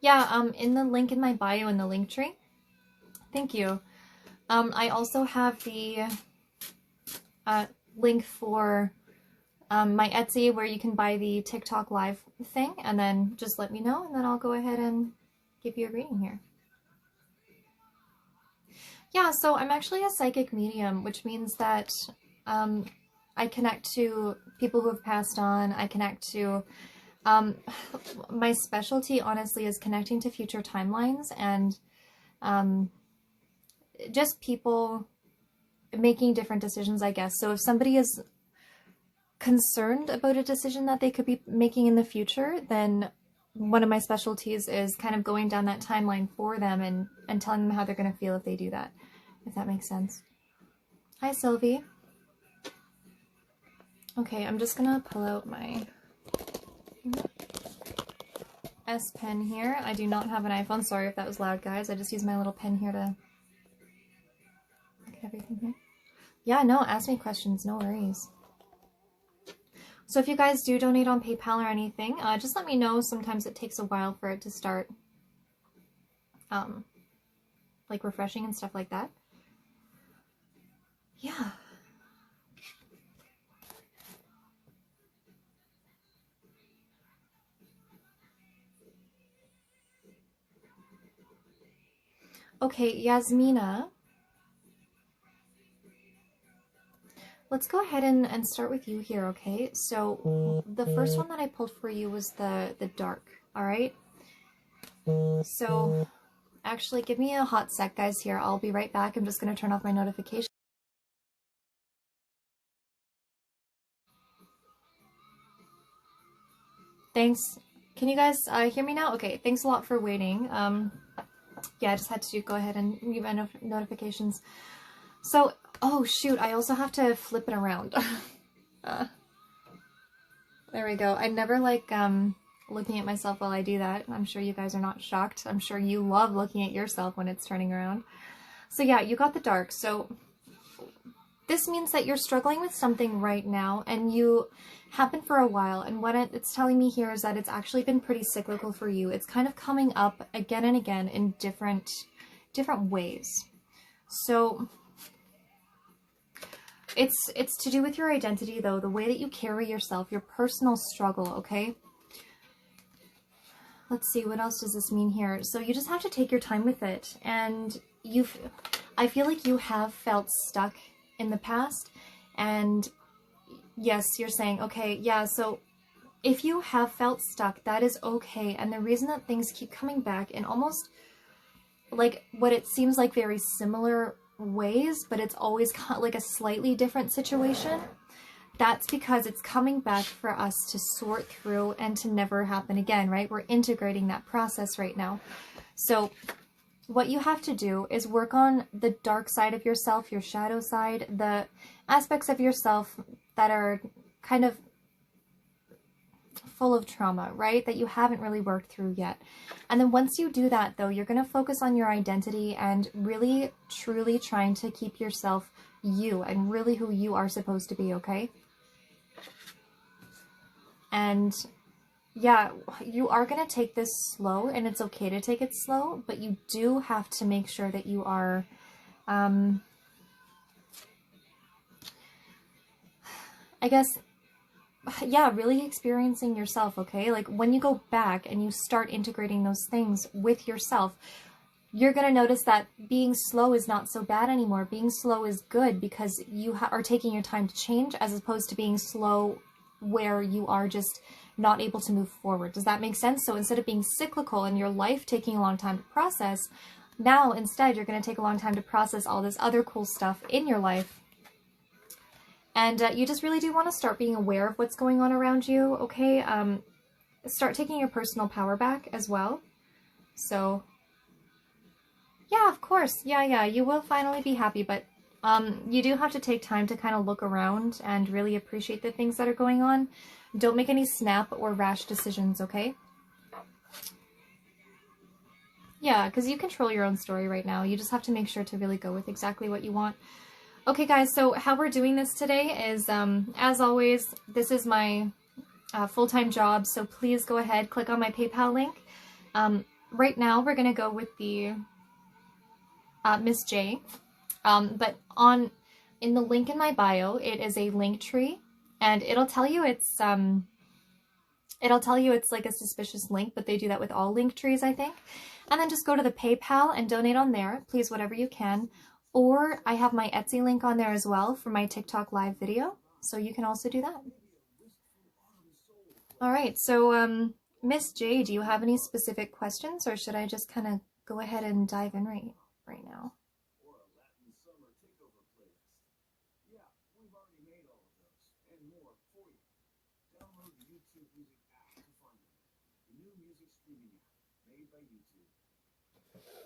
Yeah, in the link in my bio in the link tree. Thank you. I also have the link for my Etsy where you can buy the TikTok live thing, and then just let me know and then I'll go ahead and give you a reading here. Yeah, so I'm actually a psychic medium, which means that I connect to people who have passed on. I connect to, my specialty honestly is connecting to future timelines and just people making different decisions, I guess. So if somebody is concerned about a decision that they could be making in the future, then one of my specialties is kind of going down that timeline for them and telling them how they're going to feel if they do that, if that makes sense. Hi, Sylvie. Okay, I'm just gonna pull out my S Pen here. I do not have an iPhone. Sorry if that was loud, guys. I just use my little pen here to look at everything here. Yeah, no, ask me questions. No worries. So if you guys do donate on PayPal or anything, just let me know. Sometimes it takes a while for it to start, like refreshing and stuff like that. Yeah. Okay, Yasmina. Let's go ahead and start with you here, okay? So the first one that I pulled for you was the dark, all right? So actually, give me a hot sec, guys, here. I'll be right back. I'm just going to turn off my notification. Thanks. Can you guys hear me now? Okay, thanks a lot for waiting. Yeah, I just had to go ahead and mute my notifications. So, oh shoot, I also have to flip it around. There we go. I never like looking at myself while I do that. I'm sure you guys are not shocked. I'm sure you love looking at yourself when it's turning around. So yeah, you got the dark. So this means that you're struggling with something right now and you have been for a while, and what it's telling me here is that it's actually been pretty cyclical for you. It's kind of coming up again and again in different ways. So it's to do with your identity, though, the way that you carry yourself, your personal struggle, okay? Let's see, what else does this mean here? So you just have to take your time with it, and I feel like you have felt stuck in the past, and yes, you're saying, okay, yeah, so if you have felt stuck, that is okay. And the reason that things keep coming back in almost like what it seems like very similar ways, but it's always like a slightly different situation, that's because it's coming back for us to sort through and to never happen again, right? We're integrating that process right now. So what you have to do is work on the dark side of yourself, your shadow side, the aspects of yourself that are kind of full of trauma, right? That you haven't really worked through yet. And then once you do that, though, you're going to focus on your identity and really, truly trying to keep yourself you and really who you are supposed to be, okay? And yeah, you are going to take this slow, and it's okay to take it slow, but you do have to make sure that you are, I guess, yeah, really experiencing yourself, okay? Like when you go back and you start integrating those things with yourself, you're going to notice that being slow is not so bad anymore. Being slow is good because you are taking your time to change, as opposed to being slow where you are just not able to move forward. Does that make sense? So instead of being cyclical in your life, taking a long time to process, now instead you're going to take a long time to process all this other cool stuff in your life. And you just really do want to start being aware of what's going on around you, okay? Start taking your personal power back as well. So yeah, of course. Yeah, you will finally be happy, but you do have to take time to kind of look around and really appreciate the things that are going on. Don't make any snap or rash decisions, okay? Yeah, because you control your own story right now. You just have to make sure to really go with exactly what you want. Okay, guys, so how we're doing this today is, as always, this is my full-time job, so please go ahead, click on my PayPal link. right now we're going to go with the Miss J. But in the link in my bio, it is a link tree, and it'll tell you it's like a suspicious link, but they do that with all link trees, I think. And then just go to the PayPal and donate on there, please, whatever you can. Or I have my Etsy link on there as well for my TikTok live video, so you can also do that. All right, so Miss J, do you have any specific questions, or should I just kind of go ahead and dive in right now?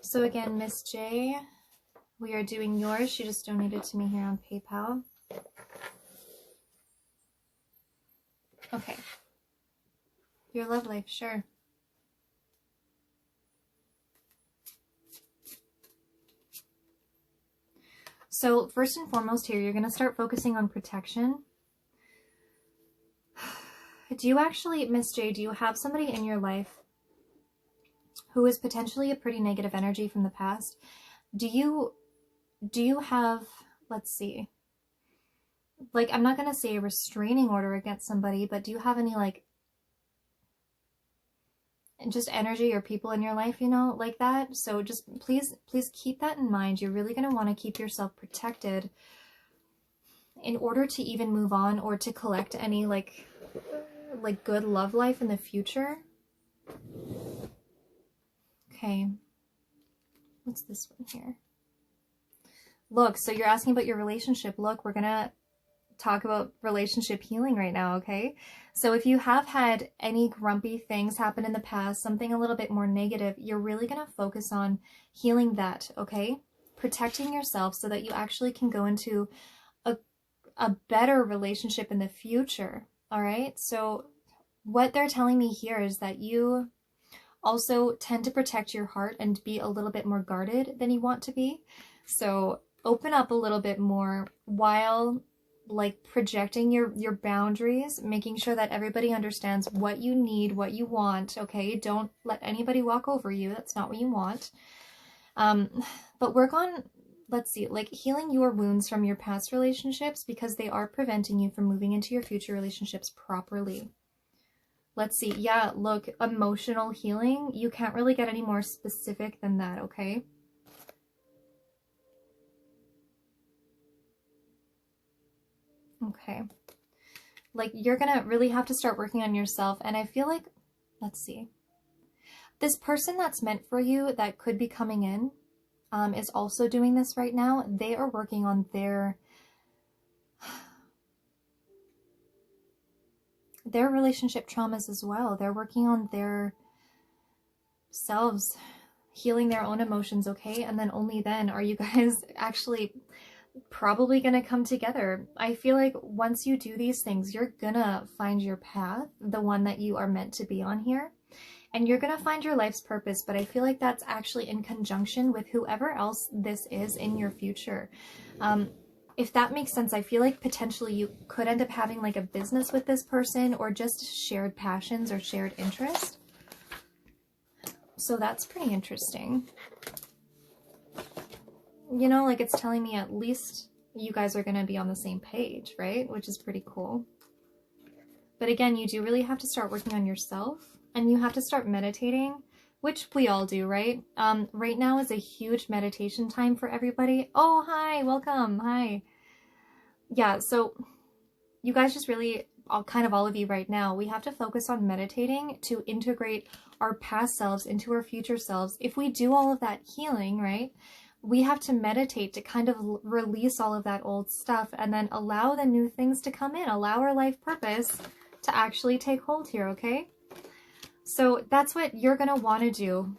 So again, Miss J, we are doing yours. She just donated to me here on PayPal. Okay. Your love life, sure. So first and foremost here, you're going to start focusing on protection. Do you actually, Miss J, do you have somebody in your life who is potentially a pretty negative energy from the past? Do you have, let's see, like, I'm not going to say a restraining order against somebody, but do you have any, like, just energy or people in your life, you know, like that? So just please keep that in mind. You're really going to want to keep yourself protected in order to even move on or to collect any, like good love life in the future. Okay. What's this one here? Look, so you're asking about your relationship. Look, we're going to talk about relationship healing right now, okay? So if you have had any grumpy things happen in the past, something a little bit more negative, you're really going to focus on healing that, okay? Protecting yourself so that you actually can go into a better relationship in the future, all right? So what they're telling me here is that you also tend to protect your heart and be a little bit more guarded than you want to be. So open up a little bit more while like projecting your boundaries, making sure that everybody understands what you need, what you want, okay? Don't let anybody walk over you. That's not what you want. But work on, let's see, like healing your wounds from your past relationships because they are preventing you from moving into your future relationships properly. Let's see. Yeah, look, emotional healing. You can't really get any more specific than that, okay? Okay. Like, you're gonna really have to start working on yourself. And I feel like, let's see. This person that's meant for you that could be coming in is also doing this right now. They are working on their relationship traumas as well. They're working on their selves, healing their own emotions, okay? And then only then are you guys actually probably gonna come together. I feel like once you do these things, you're gonna find your path, the one that you are meant to be on here, and you're gonna find your life's purpose. But I feel like that's actually in conjunction with whoever else this is in your future. If that makes sense, I feel like potentially you could end up having like a business with this person or just shared passions or shared interest. So that's pretty interesting. You know, like it's telling me at least you guys are going to be on the same page, right? Which is pretty cool. But again, you do really have to start working on yourself and you have to start meditating, which we all do, right? Right now is a huge meditation time for everybody. Oh, hi, welcome. Hi. Yeah, so you guys just really, all of you right now, we have to focus on meditating to integrate our past selves into our future selves. If we do all of that healing, right? We have to meditate to kind of release all of that old stuff and then allow the new things to come in, allow our life purpose to actually take hold here, okay? So that's what you're going to want to do.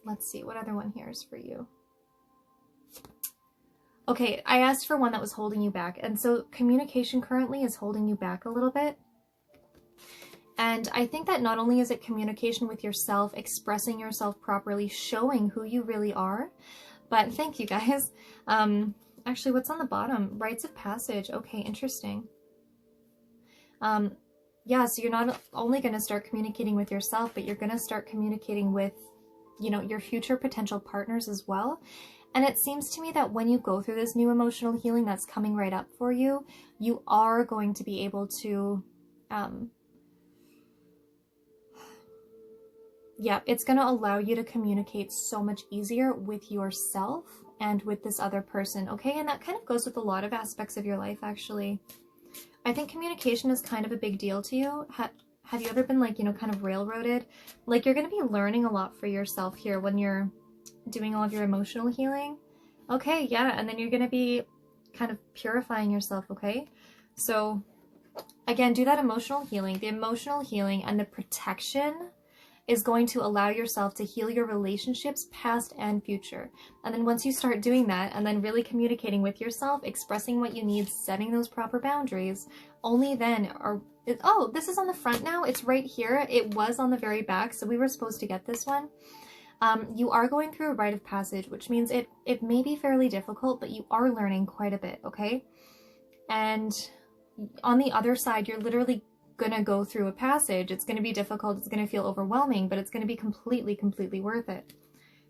Let's see, what other one here is for you? Okay, I asked for one that was holding you back. And so communication currently is holding you back a little bit. And I think that not only is it communication with yourself, expressing yourself properly, showing who you really are, but thank you guys. Actually, what's on the bottom? Rites of passage. Okay, interesting. yeah, so you're not only going to start communicating with yourself, but you're going to start communicating with, you know, your future potential partners as well. And it seems to me that when you go through this new emotional healing that's coming right up for you, you are going to be able to, yeah, it's going to allow you to communicate so much easier with yourself and with this other person, okay? And that kind of goes with a lot of aspects of your life, actually. I think communication is kind of a big deal to you. Have you ever been, like, you know, kind of railroaded? Like, you're going to be learning a lot for yourself here when you're doing all of your emotional healing. Okay, yeah, and then you're going to be kind of purifying yourself, okay? So, again, do that emotional healing. The emotional healing and the protection is going to allow yourself to heal your relationships, past and future. And then once you start doing that, and then really communicating with yourself, expressing what you need, setting those proper boundaries, only then are... Oh, this is on the front now. It's right here. It was on the very back, so we were supposed to get this one. You are going through a rite of passage, which means it may be fairly difficult, but you are learning quite a bit, okay? And on the other side, you're literally gonna go through a passage. It's gonna be difficult, it's gonna feel overwhelming, but it's gonna be completely worth it.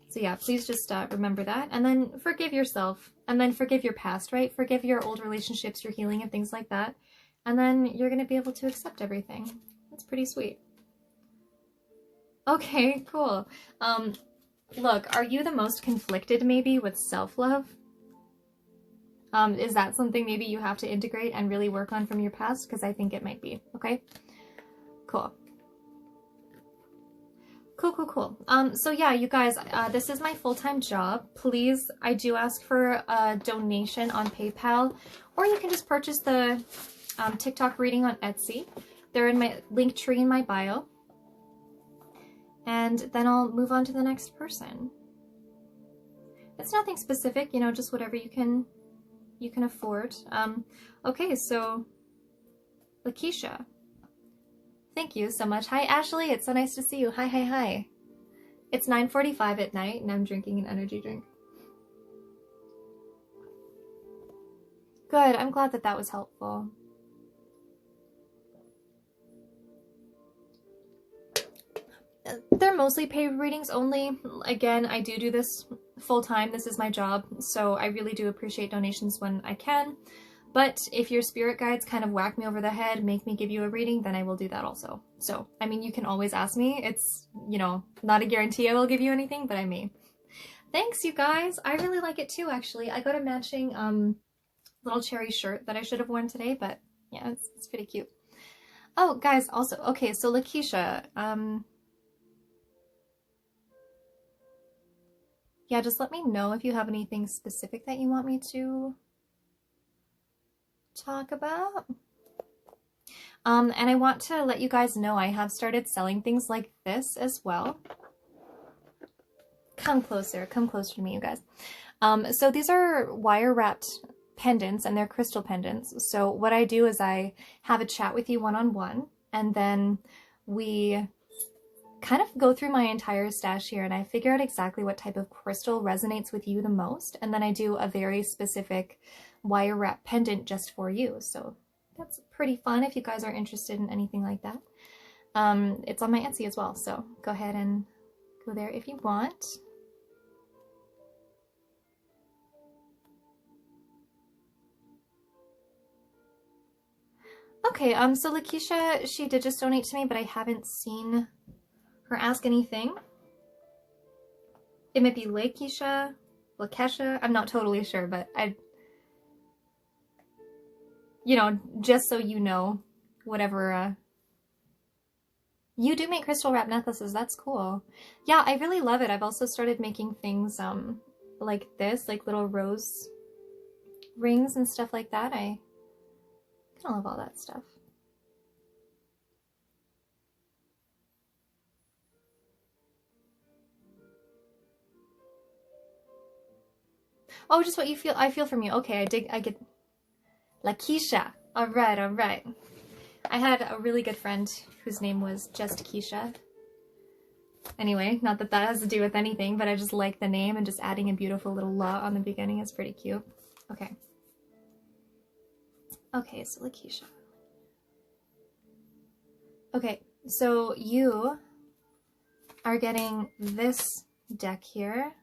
So yeah, please just remember that, and then forgive yourself, and then forgive your past, right? Forgive your old relationships, your healing, and things like that, and then you're gonna be able to accept everything. That's pretty sweet. Okay, cool. Look, are you the most conflicted maybe with self-love? Is that something maybe you have to integrate and really work on from your past? Because I think it might be, okay? Cool. Cool. So yeah, you guys, this is my full-time job. Please, I do ask for a donation on PayPal, or you can just purchase the TikTok reading on Etsy. They're in my link tree in my bio. And then I'll move on to the next person. It's nothing specific, you know, just whatever you can afford. Okay, so Lakeisha. Thank you so much. Hi, Ashley. It's so nice to see you. Hi. It's 9:45 at night, and I'm drinking an energy drink. Good. I'm glad that was helpful. They're mostly paid readings only. Again, I do this full-time. This is my job, so I really do appreciate donations when I can. But if your spirit guides kind of whack me over the head, make me give you a reading, then I will do that also. So, I mean, you can always ask me. It's, you know, not a guarantee I will give you anything, but I may. Thanks, you guys. I really like it too, actually. I got a matching little cherry shirt that I should have worn today, but yeah, it's pretty cute. Oh, guys, also, okay, so Lakeisha, yeah, just let me know if you have anything specific that you want me to talk about. And I want to let you guys know I have started selling things like this as well. Come closer to me, you guys. So these are wire wrapped pendants, and they're crystal pendants. So what I do is I have a chat with you one-on-one, and then we kind of go through my entire stash here, and I figure out exactly what type of crystal resonates with you the most, and then I do a very specific wire wrap pendant just for you. So that's pretty fun if you guys are interested in anything like that. It's on my Etsy as well, so go ahead and go there if you want. Okay, so Lakeisha, she did just donate to me, but I haven't seen her ask anything. It might be Lakeisha, Lakesha, I'm not totally sure, but you know, just so you know, whatever, you do make crystal wrap necklaces, that's cool. Yeah, I really love it. I've also started making things, like this, like little rose rings and stuff like that. I kind of love all that stuff. Oh, just what you feel. I feel from you. Okay, I get Lakeisha. All right. I had a really good friend whose name was just Keisha. Anyway, not that that has to do with anything, but I just like the name, and just adding a beautiful little la on the beginning is pretty cute. Okay. Okay, so Lakeisha. Okay, so you are getting this deck here.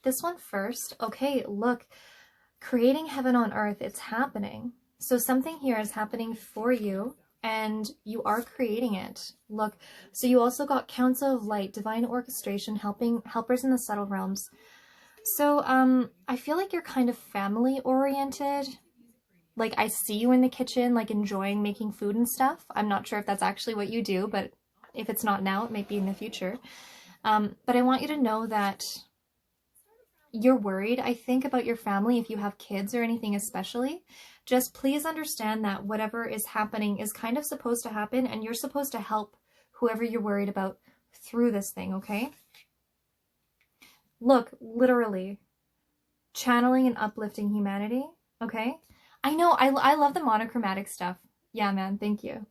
This one first. Okay, look. Creating heaven on earth, it's happening. So something here is happening for you, and you are creating it. Look, so you also got Council of Light, Divine Orchestration, helpers in the subtle realms. So I feel like you're kind of family oriented. Like, I see you in the kitchen, like enjoying making food and stuff. I'm not sure if that's actually what you do, but if it's not now, it might be in the future. But I want you to know that you're worried, I think, about your family, if you have kids or anything especially. Just please understand that whatever is happening is kind of supposed to happen, and you're supposed to help whoever you're worried about through this thing, okay? Look, literally, channeling and uplifting humanity, okay? I know, I love the monochromatic stuff. Yeah, man, thank you.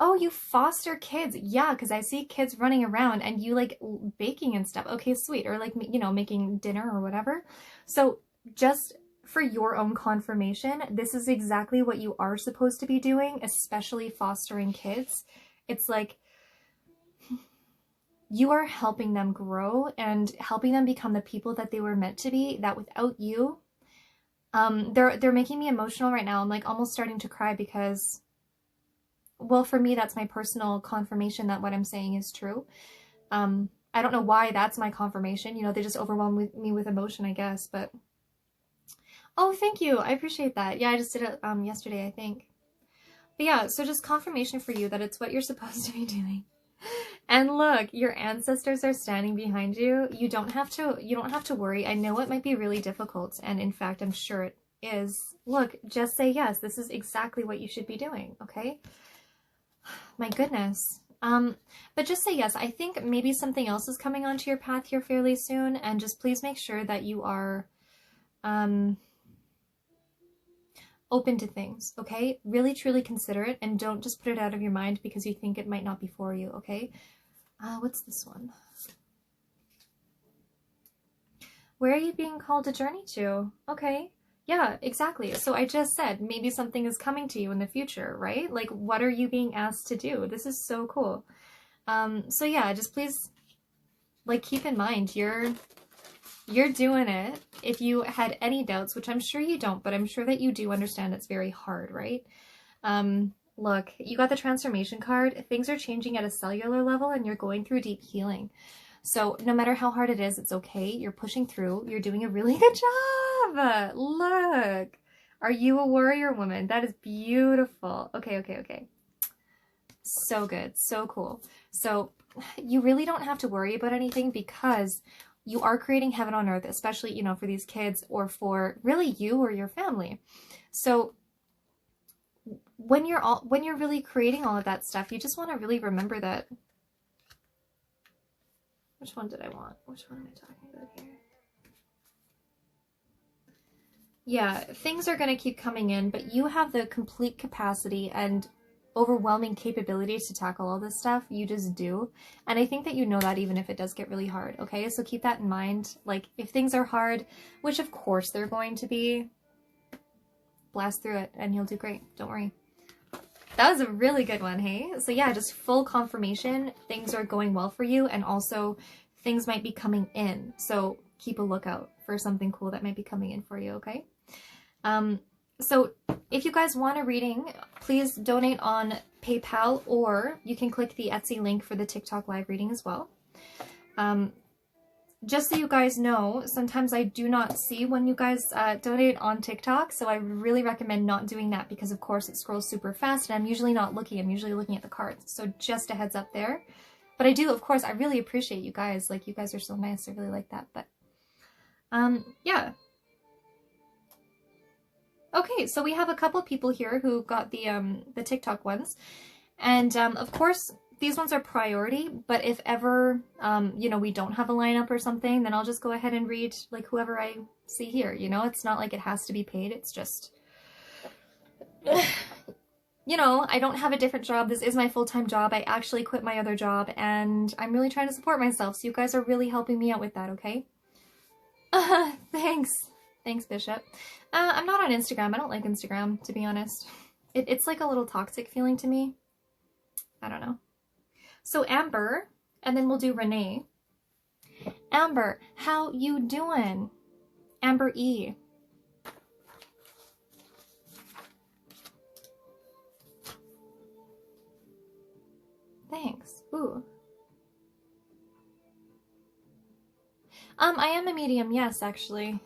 Oh, you foster kids. Yeah, because I see kids running around and you like baking and stuff. Okay, sweet. Or like, you know, making dinner or whatever. So just for your own confirmation, this is exactly what you are supposed to be doing, especially fostering kids. It's like you are helping them grow and helping them become the people that they were meant to be, that without you, they're making me emotional right now. I'm like almost starting to cry because, well, for me, that's my personal confirmation that what I'm saying is true. I don't know why that's my confirmation. You know, they just overwhelm me with emotion, I guess. But oh, thank you. I appreciate that. Yeah, I just did it yesterday, I think. But yeah, so just confirmation for you that it's what you're supposed to be doing. And look, your ancestors are standing behind you. You don't have to worry. I know it might be really difficult, and in fact, I'm sure it is. Look, just say yes. This is exactly what you should be doing, okay? My goodness. But just say yes. I think maybe something else is coming onto your path here fairly soon, and just please make sure that you are open to things, okay? Really, truly consider it, and don't just put it out of your mind because you think it might not be for you, okay? What's this one? Where are you being called to journey to? Okay. Yeah, exactly. So I just said maybe something is coming to you in the future, right? Like, what are you being asked to do? This is so cool. So yeah, just please, like, keep in mind, you're doing it. If you had any doubts, which I'm sure you don't, but I'm sure that you do understand it's very hard, right? Look, you got the transformation card. Things are changing at a cellular level and you're going through deep healing. So no matter how hard it is, it's okay. You're pushing through. You're doing a really good job. Look, are you a warrior woman? That is beautiful. Okay, okay, okay. So good. So cool. So you really don't have to worry about anything because you are creating heaven on earth, especially, you know, for these kids or for really you or your family. So when you're really creating all of that stuff, you just want to really remember that. Which one did I want? Which one am I talking about here? Yeah, things are going to keep coming in, but you have the complete capacity and overwhelming capability to tackle all this stuff. You just do. And I think that you know that even if it does get really hard, okay? So keep that in mind. Like, if things are hard, which of course they're going to be, blast through it and you'll do great. Don't worry. That was a really good one, hey? So yeah, just full confirmation. Things are going well for you, and also things might be coming in. So keep a lookout for something cool that might be coming in for you, okay? So if you guys want a reading, please donate on PayPal, or you can click the Etsy link for the TikTok live reading as well. Just so you guys know, sometimes I do not see when you guys donate on TikTok, so I really recommend not doing that because, of course, it scrolls super fast, and I'm usually not looking. I'm usually looking at the cards, so just a heads up there. But I do, of course, I really appreciate you guys. Like, you guys are so nice. I really like that. But, yeah. Okay, so we have a couple people here who got the TikTok ones. And, of course, these ones are priority, but if ever, you know, we don't have a lineup or something, then I'll just go ahead and read, like, whoever I see here, you know? It's not like it has to be paid, it's just, you know, I don't have a different job. This is my full-time job. I actually quit my other job, and I'm really trying to support myself, so you guys are really helping me out with that, okay? Thanks. Thanks, Bishop. I'm not on Instagram. I don't like Instagram, to be honest. It's like a little toxic feeling to me. I don't know. So Amber, and then we'll do Renee. Amber, how you doing? Amber E. Thanks. Ooh. I am a medium, yes, actually.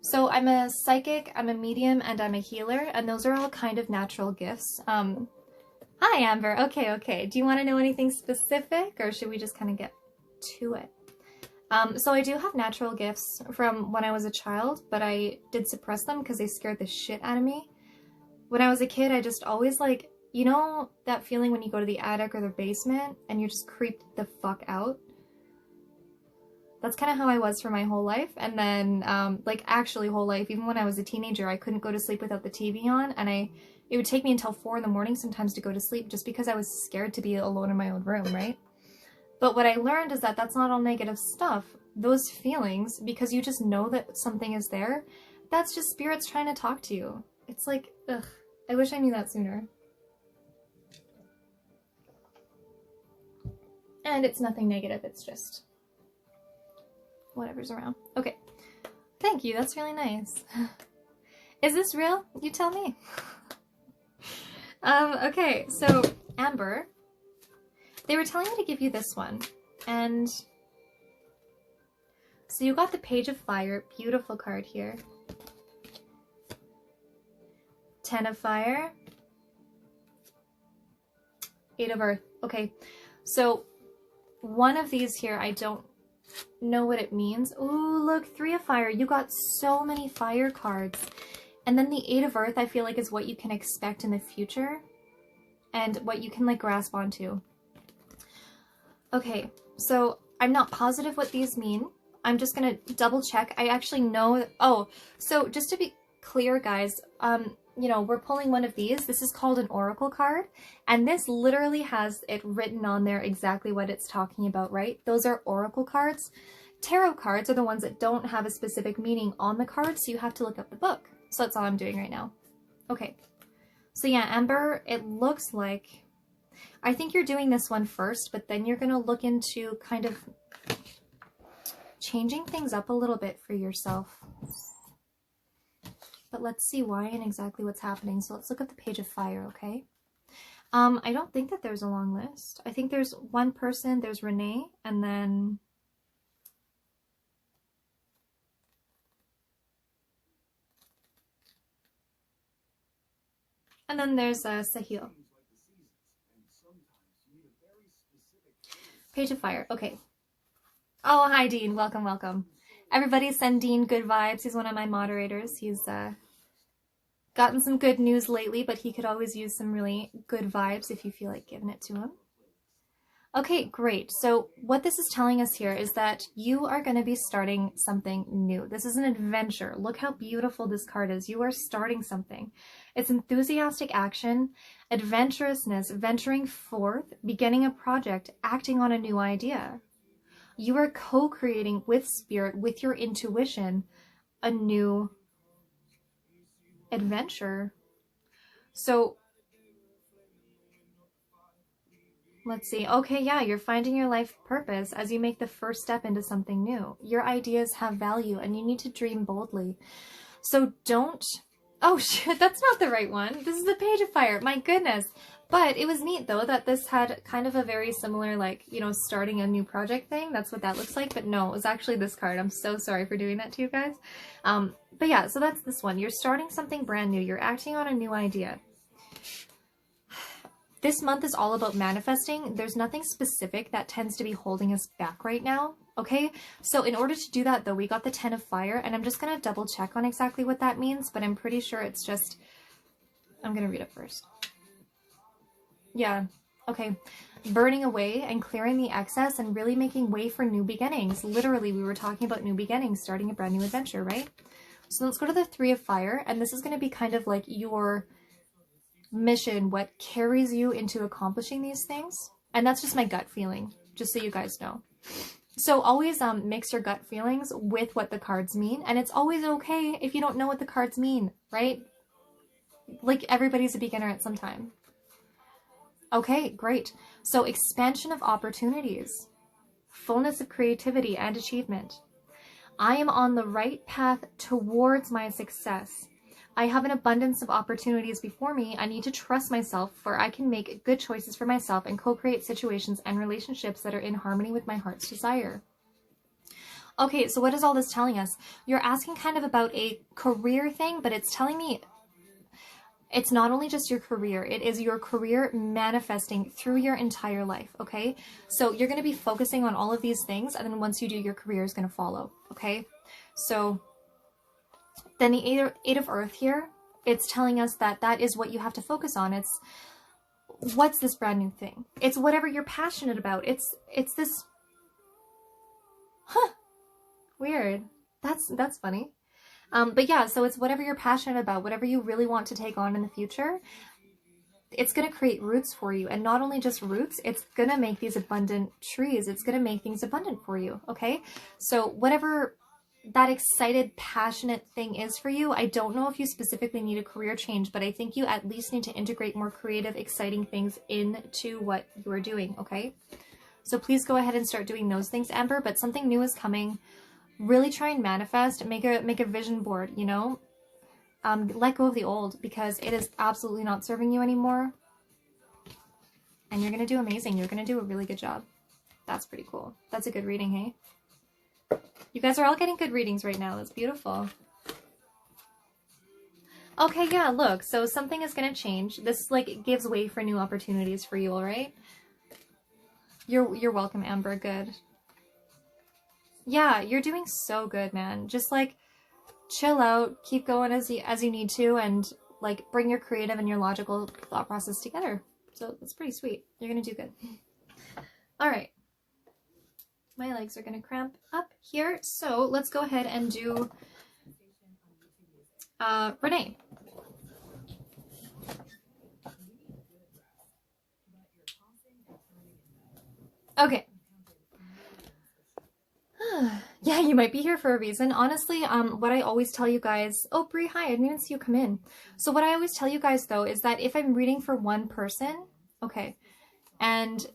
So I'm a psychic, I'm a medium, and I'm a healer, and those are all kind of natural gifts. Hi, Amber. Okay. Do you want to know anything specific, or should we just kind of get to it? So I do have natural gifts from when I was a child, but I did suppress them because they scared the shit out of me. When I was a kid, I just always like, you know that feeling when you go to the attic or the basement and you're just creeped the fuck out? That's kind of how I was for my whole life. And then, like actually whole life, even when I was a teenager, I couldn't go to sleep without the TV on, and it would take me until 4 in the morning sometimes to go to sleep just because I was scared to be alone in my own room, right? But what I learned is that that's not all negative stuff. Those feelings, because you just know that something is there, that's just spirits trying to talk to you. It's like, ugh, I wish I knew that sooner. And it's nothing negative, it's just whatever's around. Okay. Thank you, that's really nice. Is this real? You tell me. Okay, so Amber, they were telling me to give you this one, and so you got the Page of Fire, beautiful card here. 10 of Fire, 8 of Earth. Okay, so one of these here, I don't know what it means. Ooh, look, 3 of Fire. You got so many fire cards. And then the 8 of Earth, I feel like, is what you can expect in the future and what you can, like, grasp onto. Okay, so I'm not positive what these mean. I'm just gonna double check. I actually know. Oh, so just to be clear, guys, you know, we're pulling one of these. This is called an oracle card, and this literally has it written on there exactly what it's talking about, right? Those are oracle cards. Tarot cards are the ones that don't have a specific meaning on the card, so you have to look up the book. So that's all I'm doing right now. Okay. So yeah, Amber, it looks like, I think you're doing this one first, but then you're going to look into kind of changing things up a little bit for yourself. But let's see why and exactly what's happening. So let's look at the Page of Fire, okay? I don't think that there's a long list. I think there's one person, there's Renee, and then there's Sahil. Page of Fire, okay. Oh, hi Dean, welcome, welcome. Everybody send Dean good vibes. He's one of my moderators. He's gotten some good news lately, but he could always use some really good vibes if you feel like giving it to him. Okay, great. So what this is telling us here is that you are going to be starting something new. This is an adventure. Look how beautiful this card is. You are starting something. It's enthusiastic action, adventurousness, venturing forth, beginning a project, acting on a new idea. You are co-creating with spirit, with your intuition, a new adventure. So let's see. Okay, yeah, you're finding your life purpose as you make the first step into something new. Your ideas have value and you need to dream boldly. So don't... Oh, shit, that's not the right one. This is the Page of Fire. My goodness. But it was neat, though, that this had kind of a very similar, like, you know, starting a new project thing. That's what that looks like. But no, it was actually this card. I'm so sorry for doing that to you guys. But yeah, so that's this one. You're starting something brand new. You're acting on a new idea. This month is all about manifesting. There's nothing specific that tends to be holding us back right now, okay? So in order to do that, though, we got the 10 of Fire, and I'm just going to double check on exactly what that means, but I'm pretty sure it's just... I'm going to read it first. Yeah, okay. Burning away and clearing the excess and really making way for new beginnings. Literally, we were talking about new beginnings, starting a brand new adventure, right? So let's go to the 3 of Fire, and this is going to be kind of like your mission, what carries you into accomplishing these things. And that's just my gut feeling, just so you guys know. So always mix your gut feelings with what the cards mean, and it's always okay if you don't know what the cards mean, right? Like, everybody's a beginner at some time. Okay, great. So expansion of opportunities, fullness of creativity and achievement. I am on the right path towards my success. I have an abundance of opportunities before me. I need to trust myself, for I can make good choices for myself and co-create situations and relationships that are in harmony with my heart's desire. Okay, so what is all this telling us? You're asking kind of about a career thing, but it's telling me it's not only just your career, it is your career manifesting through your entire life, okay? So you're going to be focusing on all of these things, and then once you do, your career is going to follow, okay? So then the Eight of Earth here, it's telling us that that is what you have to focus on. It's, what's this brand new thing? It's whatever you're passionate about. It's this, weird. That's funny. But yeah, so it's whatever you're passionate about, whatever you really want to take on in the future, it's going to create roots for you. And not only just roots, it's going to make these abundant trees. It's going to make things abundant for you. Okay. So whatever that excited, passionate thing is for you, I don't know if you specifically need a career change, but I think you at least need to integrate more creative, exciting things into what you are doing. Okay. So please go ahead and start doing those things, Amber, but something new is coming. Really try and manifest, make a vision board, you know, let go of the old, because it is absolutely not serving you anymore. And you're going to do amazing. You're going to do a really good job. That's pretty cool. That's a good reading, hey? You guys are all getting good readings right now. That's beautiful. Okay, yeah, look, so something is going to change. This, like, gives way for new opportunities for you, all right? You're welcome, Amber. Good. Yeah, you're doing so good, man. Just, like, chill out, keep going as you need to, and, like, bring your creative and your logical thought process together. So that's pretty sweet. You're gonna do good. All right. My legs are gonna cramp up here, so let's go ahead and do Renee. Okay. Yeah, you might be here for a reason. Honestly, what I always tell you guys... Oh, Brie, hi, I didn't even see you come in. So what I always tell you guys, though, is that if I'm reading for one person, okay, and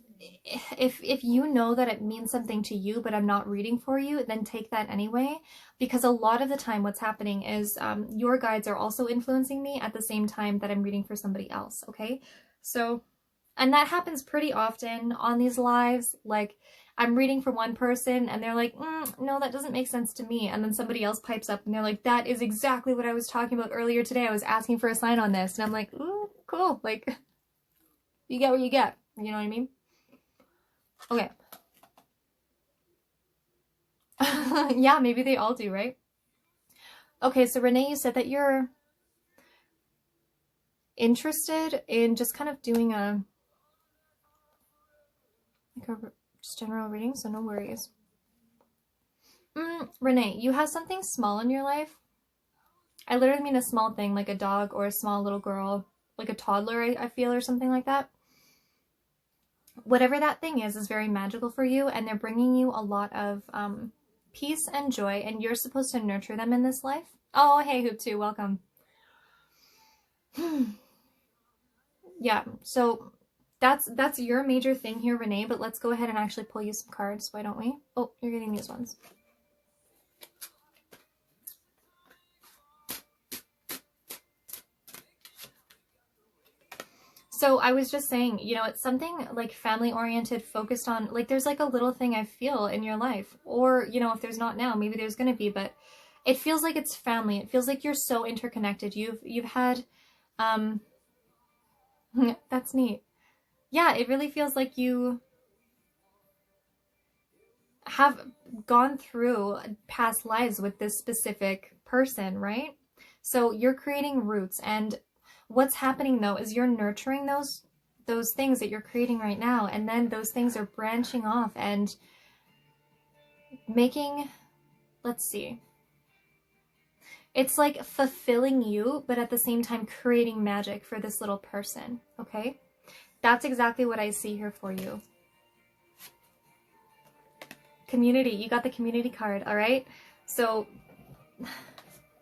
if you know that it means something to you, but I'm not reading for you, then take that anyway, because a lot of the time what's happening is your guides are also influencing me at the same time that I'm reading for somebody else, okay? So, and that happens pretty often on these lives, like... I'm reading for one person and they're like, no, that doesn't make sense to me. And then somebody else pipes up and they're like, that is exactly what I was talking about earlier today. I was asking for a sign on this. And I'm like, ooh, cool. Like, you get what you get. You know what I mean? Okay. Yeah, maybe they all do, right? Okay, so Renee, you said that you're interested in just kind of doing a just general reading, so no worries. Renee, you have something small in your life. I literally mean a small thing, like a dog or a small little girl, like a toddler, I feel, or something like that. Whatever that thing is very magical for you, and they're bringing you a lot of peace and joy, and you're supposed to nurture them in this life. Oh, hey, Hoop 2, welcome. Yeah, so... That's your major thing here, Renee, but let's go ahead and actually pull you some cards, why don't we? Oh, you're getting these ones. So I was just saying, you know, it's something like family-oriented, focused on, like there's like a little thing I feel in your life, or, you know, if there's not now, maybe there's going to be, but it feels like it's family. It feels like you're so interconnected. You've had, that's neat. Yeah, it really feels like you have gone through past lives with this specific person, right? So you're creating roots, and what's happening though is you're nurturing those things that you're creating right now, and then those things are branching off and making, let's see, it's like fulfilling you, but at the same time creating magic for this little person, okay? That's exactly what I see here for you. Community, you got the community card, all right? So,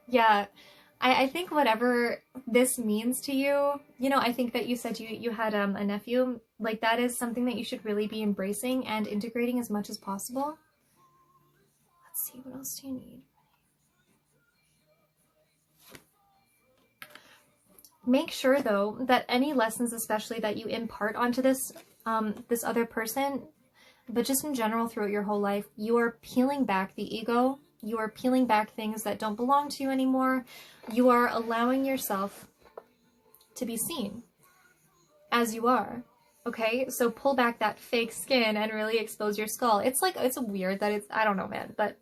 yeah, I think whatever this means to you, you know, I think that you said you had a nephew. Like, that is something that you should really be embracing and integrating as much as possible. Let's see, what else do you need? Make sure, though, that any lessons, especially that you impart onto this this other person, but just in general throughout your whole life, you are peeling back the ego. You are peeling back things that don't belong to you anymore. You are allowing yourself to be seen as you are. Okay, so pull back that fake skin and really expose your skull. It's like, it's weird that it's, I don't know, man, but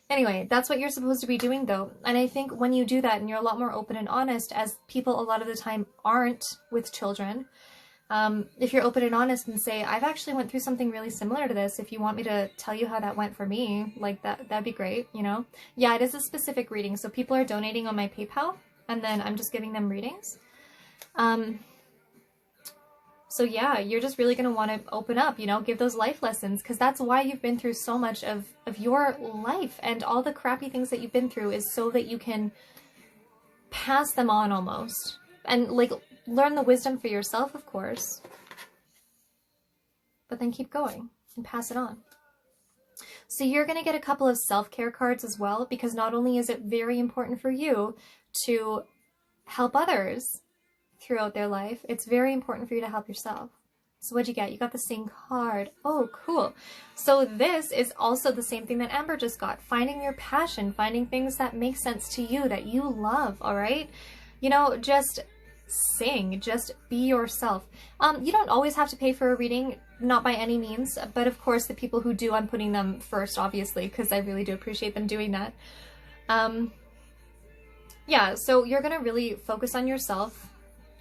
anyway, that's what you're supposed to be doing, though. And I think when you do that and you're a lot more open and honest, as people a lot of the time aren't with children, if you're open and honest and say, I've actually went through something really similar to this, if you want me to tell you how that went for me, like that'd be great, you know? Yeah, it is a specific reading, so people are donating on my PayPal, and then I'm just giving them readings. So yeah, you're just really going to want to open up, you know, give those life lessons, because that's why you've been through so much of your life, and all the crappy things that you've been through is so that you can pass them on almost. And like, learn the wisdom for yourself, of course, but then keep going and pass it on. So you're going to get a couple of self-care cards as well, because not only is it very important for you to help others throughout their life, it's very important for you to help yourself. So what'd you get? You got the same card. Oh, cool. So this is also the same thing that Amber just got. Finding your passion, finding things that make sense to you, that you love, all right? You know, just sing, just be yourself. You don't always have to pay for a reading, not by any means, but of course the people who do, I'm putting them first, obviously, because I really do appreciate them doing that. Yeah, so you're gonna really focus on yourself,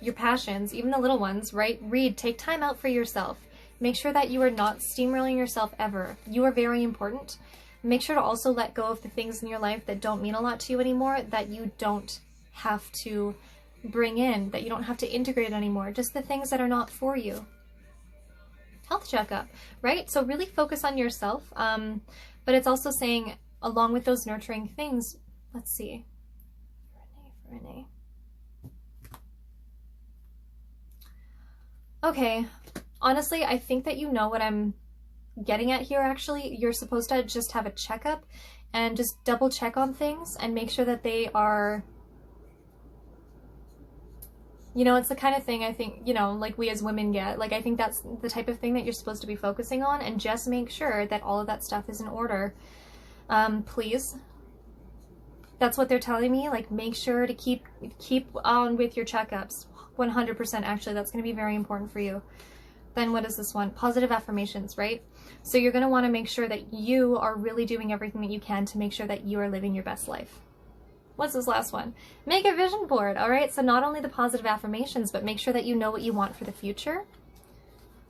your passions, even the little ones, right? Read, take time out for yourself. Make sure that you are not steamrolling yourself ever. You are very important. Make sure to also let go of the things in your life that don't mean a lot to you anymore, that you don't have to bring in, that you don't have to integrate anymore, just the things that are not for you. Health checkup, right? So really focus on yourself, but it's also saying, along with those nurturing things, let's see, Renee. Okay, honestly, I think that you know what I'm getting at here, actually. You're supposed to just have a checkup and just double check on things and make sure that they are, you know, it's the kind of thing I think, you know, like we as women get. Like, I think that's the type of thing that you're supposed to be focusing on, and just make sure that all of that stuff is in order. Please. That's what they're telling me. Like, make sure to keep on with your checkups. 100%, actually, that's going to be very important for you. Then what is this one? Positive affirmations, right? So you're going to want to make sure that you are really doing everything that you can to make sure that you are living your best life. What's this last one? Make a vision board, all right? So not only the positive affirmations, but make sure that you know what you want for the future.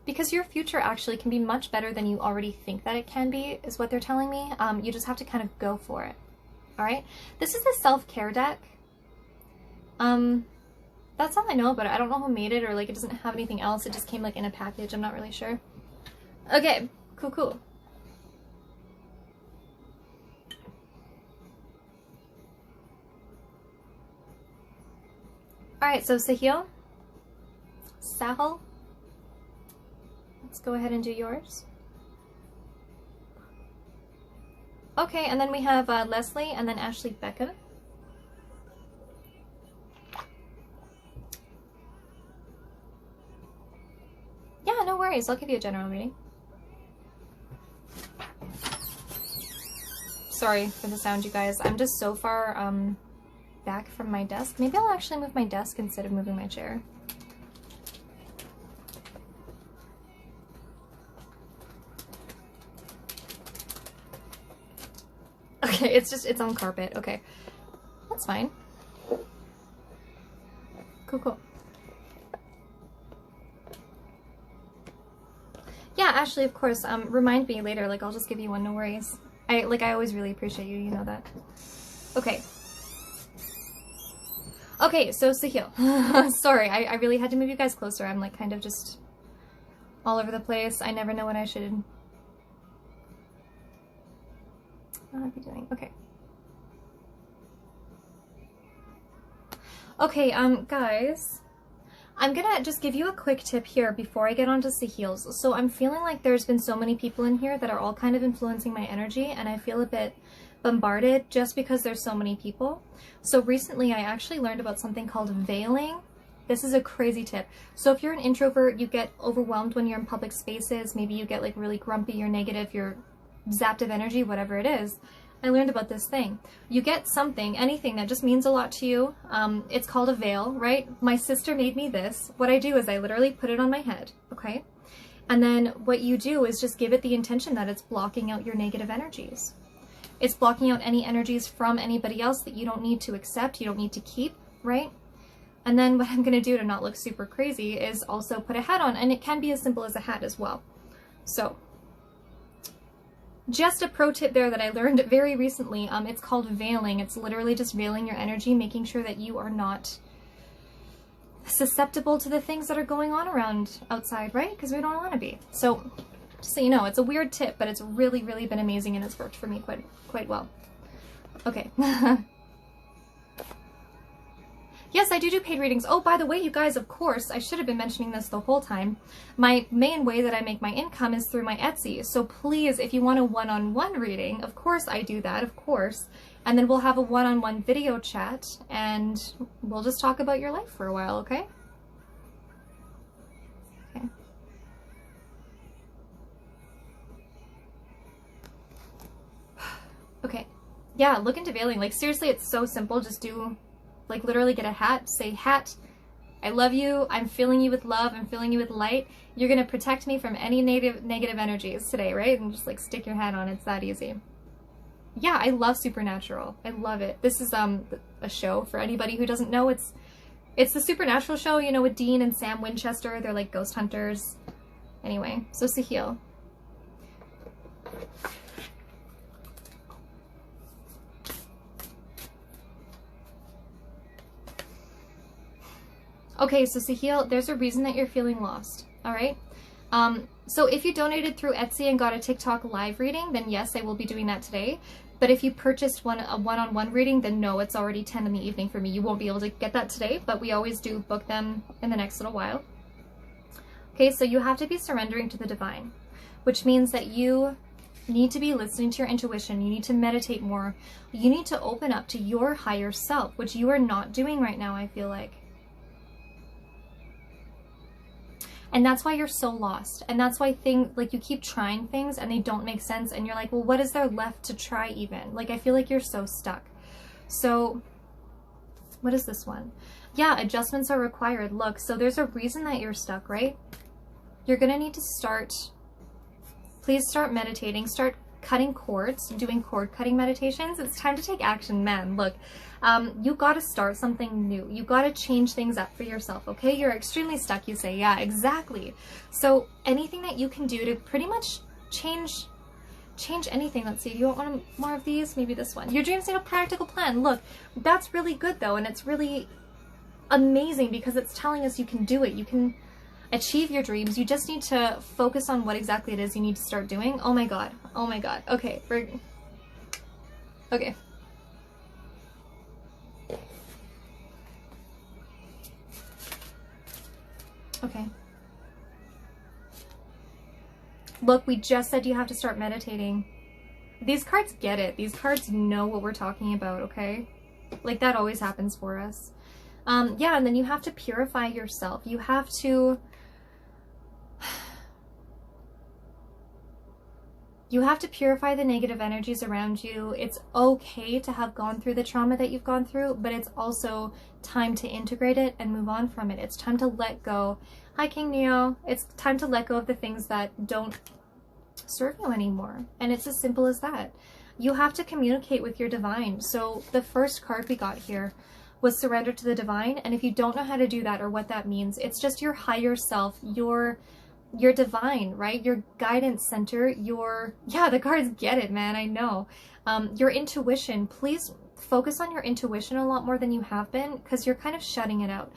Because your future actually can be much better than you already think that it can be, is what they're telling me. You just have to kind of go for it, all right? This is the self-care deck. That's all I know about it. I don't know who made it, or like it doesn't have anything else. It just came like in a package. I'm not really sure. Okay, cool. Alright, so Sahil. Sahil. Let's go ahead and do yours. Okay, and then we have Leslie and then Ashley Beckham. Yeah, no worries. I'll give you a general reading. Sorry for the sound, you guys. I'm just so far back from my desk. Maybe I'll actually move my desk instead of moving my chair. Okay, it's on carpet. Okay, that's fine. Cool. Yeah, Ashley, of course. Remind me later. Like, I'll just give you one. No worries. I always really appreciate you. You know that. Okay. Okay, so Sahil. Sorry, I really had to move you guys closer. I'm like kind of just all over the place. I never know what I should be doing. Okay. Okay, guys, I'm gonna just give you a quick tip here before I get onto Sahil's. So I'm feeling like there's been so many people in here that are all kind of influencing my energy, and I feel a bit bombarded just because there's so many people. So recently I actually learned about something called veiling. This is a crazy tip. So if you're an introvert, you get overwhelmed when you're in public spaces, maybe you get like really grumpy, you're negative, you're zapped of energy, whatever it is. I learned about this thing. You get something, anything that just means a lot to you. It's called a veil, right? My sister made me this. What I do is I literally put it on my head, okay? And then what you do is just give it the intention that it's blocking out your negative energies. It's blocking out any energies from anybody else that you don't need to accept, you don't need to keep, right? And then what I'm gonna do to not look super crazy is also put a hat on, and it can be as simple as a hat as well. So, just a pro tip there that I learned very recently. It's called veiling. It's literally just veiling your energy, making sure that you are not susceptible to the things that are going on around outside, right? Because we don't want to be. So, just so you know, it's a weird tip, but it's really, really been amazing, and it's worked for me quite well. Okay. Yes, I do paid readings. Oh, by the way, you guys, of course, I should have been mentioning this the whole time. My main way that I make my income is through my Etsy. So please, if you want a one-on-one reading, of course I do that, of course. And then we'll have a one-on-one video chat, and we'll just talk about your life for a while, okay? Okay. Okay. Yeah, look into veiling. Like, seriously, it's so simple. Just do... like literally get a hat, say, hat, I love you, I'm filling you with love, I'm filling you with light, you're gonna protect me from any negative energies today, right? And just like stick your hat on, it's that easy. Yeah, I love Supernatural, I love it. This is a show, for anybody who doesn't know, it's the Supernatural show, you know, with Dean and Sam Winchester, they're like ghost hunters. Anyway, so Sahil. Okay, so Sahil, there's a reason that you're feeling lost, all right? So if you donated through Etsy and got a TikTok live reading, then yes, I will be doing that today. But if you purchased a one-on-one reading, then no, it's already 10 in the evening for me. You won't be able to get that today, but we always do book them in the next little while. Okay, so you have to be surrendering to the divine, which means that you need to be listening to your intuition. You need to meditate more. You need to open up to your higher self, which you are not doing right now, I feel like. And that's why you're so lost. And that's why like you keep trying things and they don't make sense. And you're like, well, what is there left to try even? Like, I feel like you're so stuck. So what is this one? Yeah, adjustments are required. Look, so there's a reason that you're stuck, right? You're going to need to please start meditating, start cutting cords, doing cord cutting meditations. It's time to take action, man. Look, you got to start something new. You got to change things up for yourself, okay? You're extremely stuck, you say. Yeah, exactly. So anything that you can do to pretty much change anything. Let's see, do you want more of these? Maybe this one. Your dreams need a practical plan. Look, that's really good though, and it's really amazing because it's telling us you can do it. You can achieve your dreams. You just need to focus on what exactly it is you need to start doing. Oh my god. Oh my god. Okay. Okay. Okay. Look, we just said you have to start meditating. These cards get it. These cards know what we're talking about, okay? Like, that always happens for us. Yeah, and then you have to purify yourself. You have to... You have to purify the negative energies around you. It's okay to have gone through the trauma that you've gone through, but it's also time to integrate it and move on from it. It's time to let go. Hi, King Neo. It's time to let go of the things that don't serve you anymore. And it's as simple as that. You have to communicate with your divine. So the first card we got here was surrender to the divine. And if you don't know how to do that or what that means, it's just your higher self, your divine, right? Your guidance center, yeah, the cards get it, man. I know. Your intuition. Please focus on your intuition a lot more than you have been, because you're kind of shutting it out.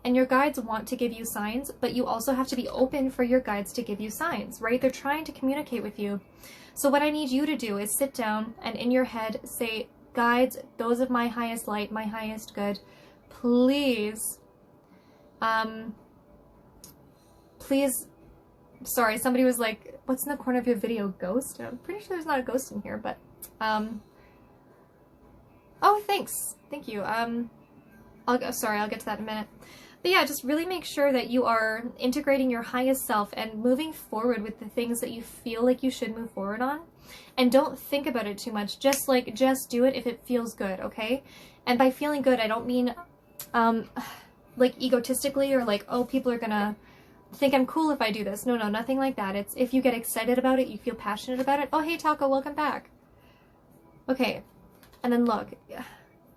And your guides want to give you signs, but you also have to be open for your guides to give you signs, right? They're trying to communicate with you. So what I need you to do is sit down and in your head say, guides, those of my highest light, my highest good, please, please, sorry, somebody was like, what's in the corner of your video, ghost? I'm pretty sure there's not a ghost in here, but, oh, thanks. Thank you. I'll get to that in a minute. But yeah, just really make sure that you are integrating your highest self and moving forward with the things that you feel like you should move forward on. And don't think about it too much. Just do it if it feels good, okay? And by feeling good, I don't mean, like egotistically or like, oh, people are gonna think I'm cool if I do this. No, nothing like that. It's if you get excited about it, you feel passionate about it. Oh, hey, Taco, welcome back. Okay. And then look,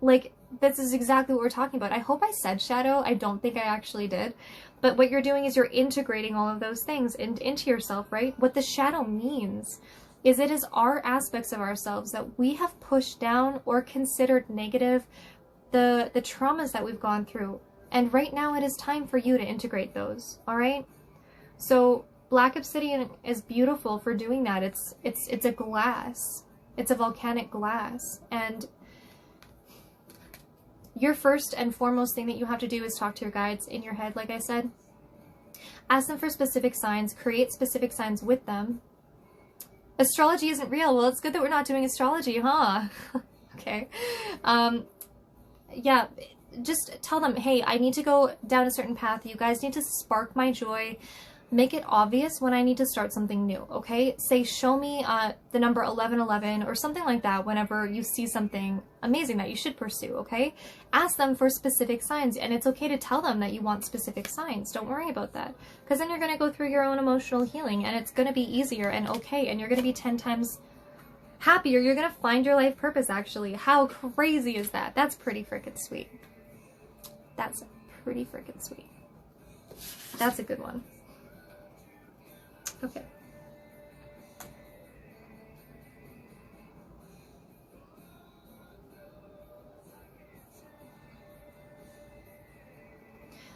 like, this is exactly what we're talking about. I hope I said shadow. I don't think I actually did. But what you're doing is you're integrating all of those things into yourself, right? What the shadow means is it is our aspects of ourselves that we have pushed down or considered negative, the traumas that we've gone through. And right now it is time for you to integrate those, all right? So black obsidian is beautiful for doing that. It's a glass. It's a volcanic glass. And your first and foremost thing that you have to do is talk to your guides in your head, like I said. Ask them for specific signs, create specific signs with them. Astrology isn't real. Well, it's good that we're not doing astrology, huh? Okay. Yeah, just tell them, hey, I need to go down a certain path. You guys need to spark my joy. Make it obvious when I need to start something new, okay? Say, show me the number 1111 or something like that whenever you see something amazing that you should pursue, okay? Ask them for specific signs, and it's okay to tell them that you want specific signs. Don't worry about that, because then you're going to go through your own emotional healing, and it's going to be easier and okay, and you're going to be 10 times happier. You're going to find your life purpose, actually. How crazy is that? That's pretty freaking sweet. That's pretty freaking sweet. That's a good one. Okay.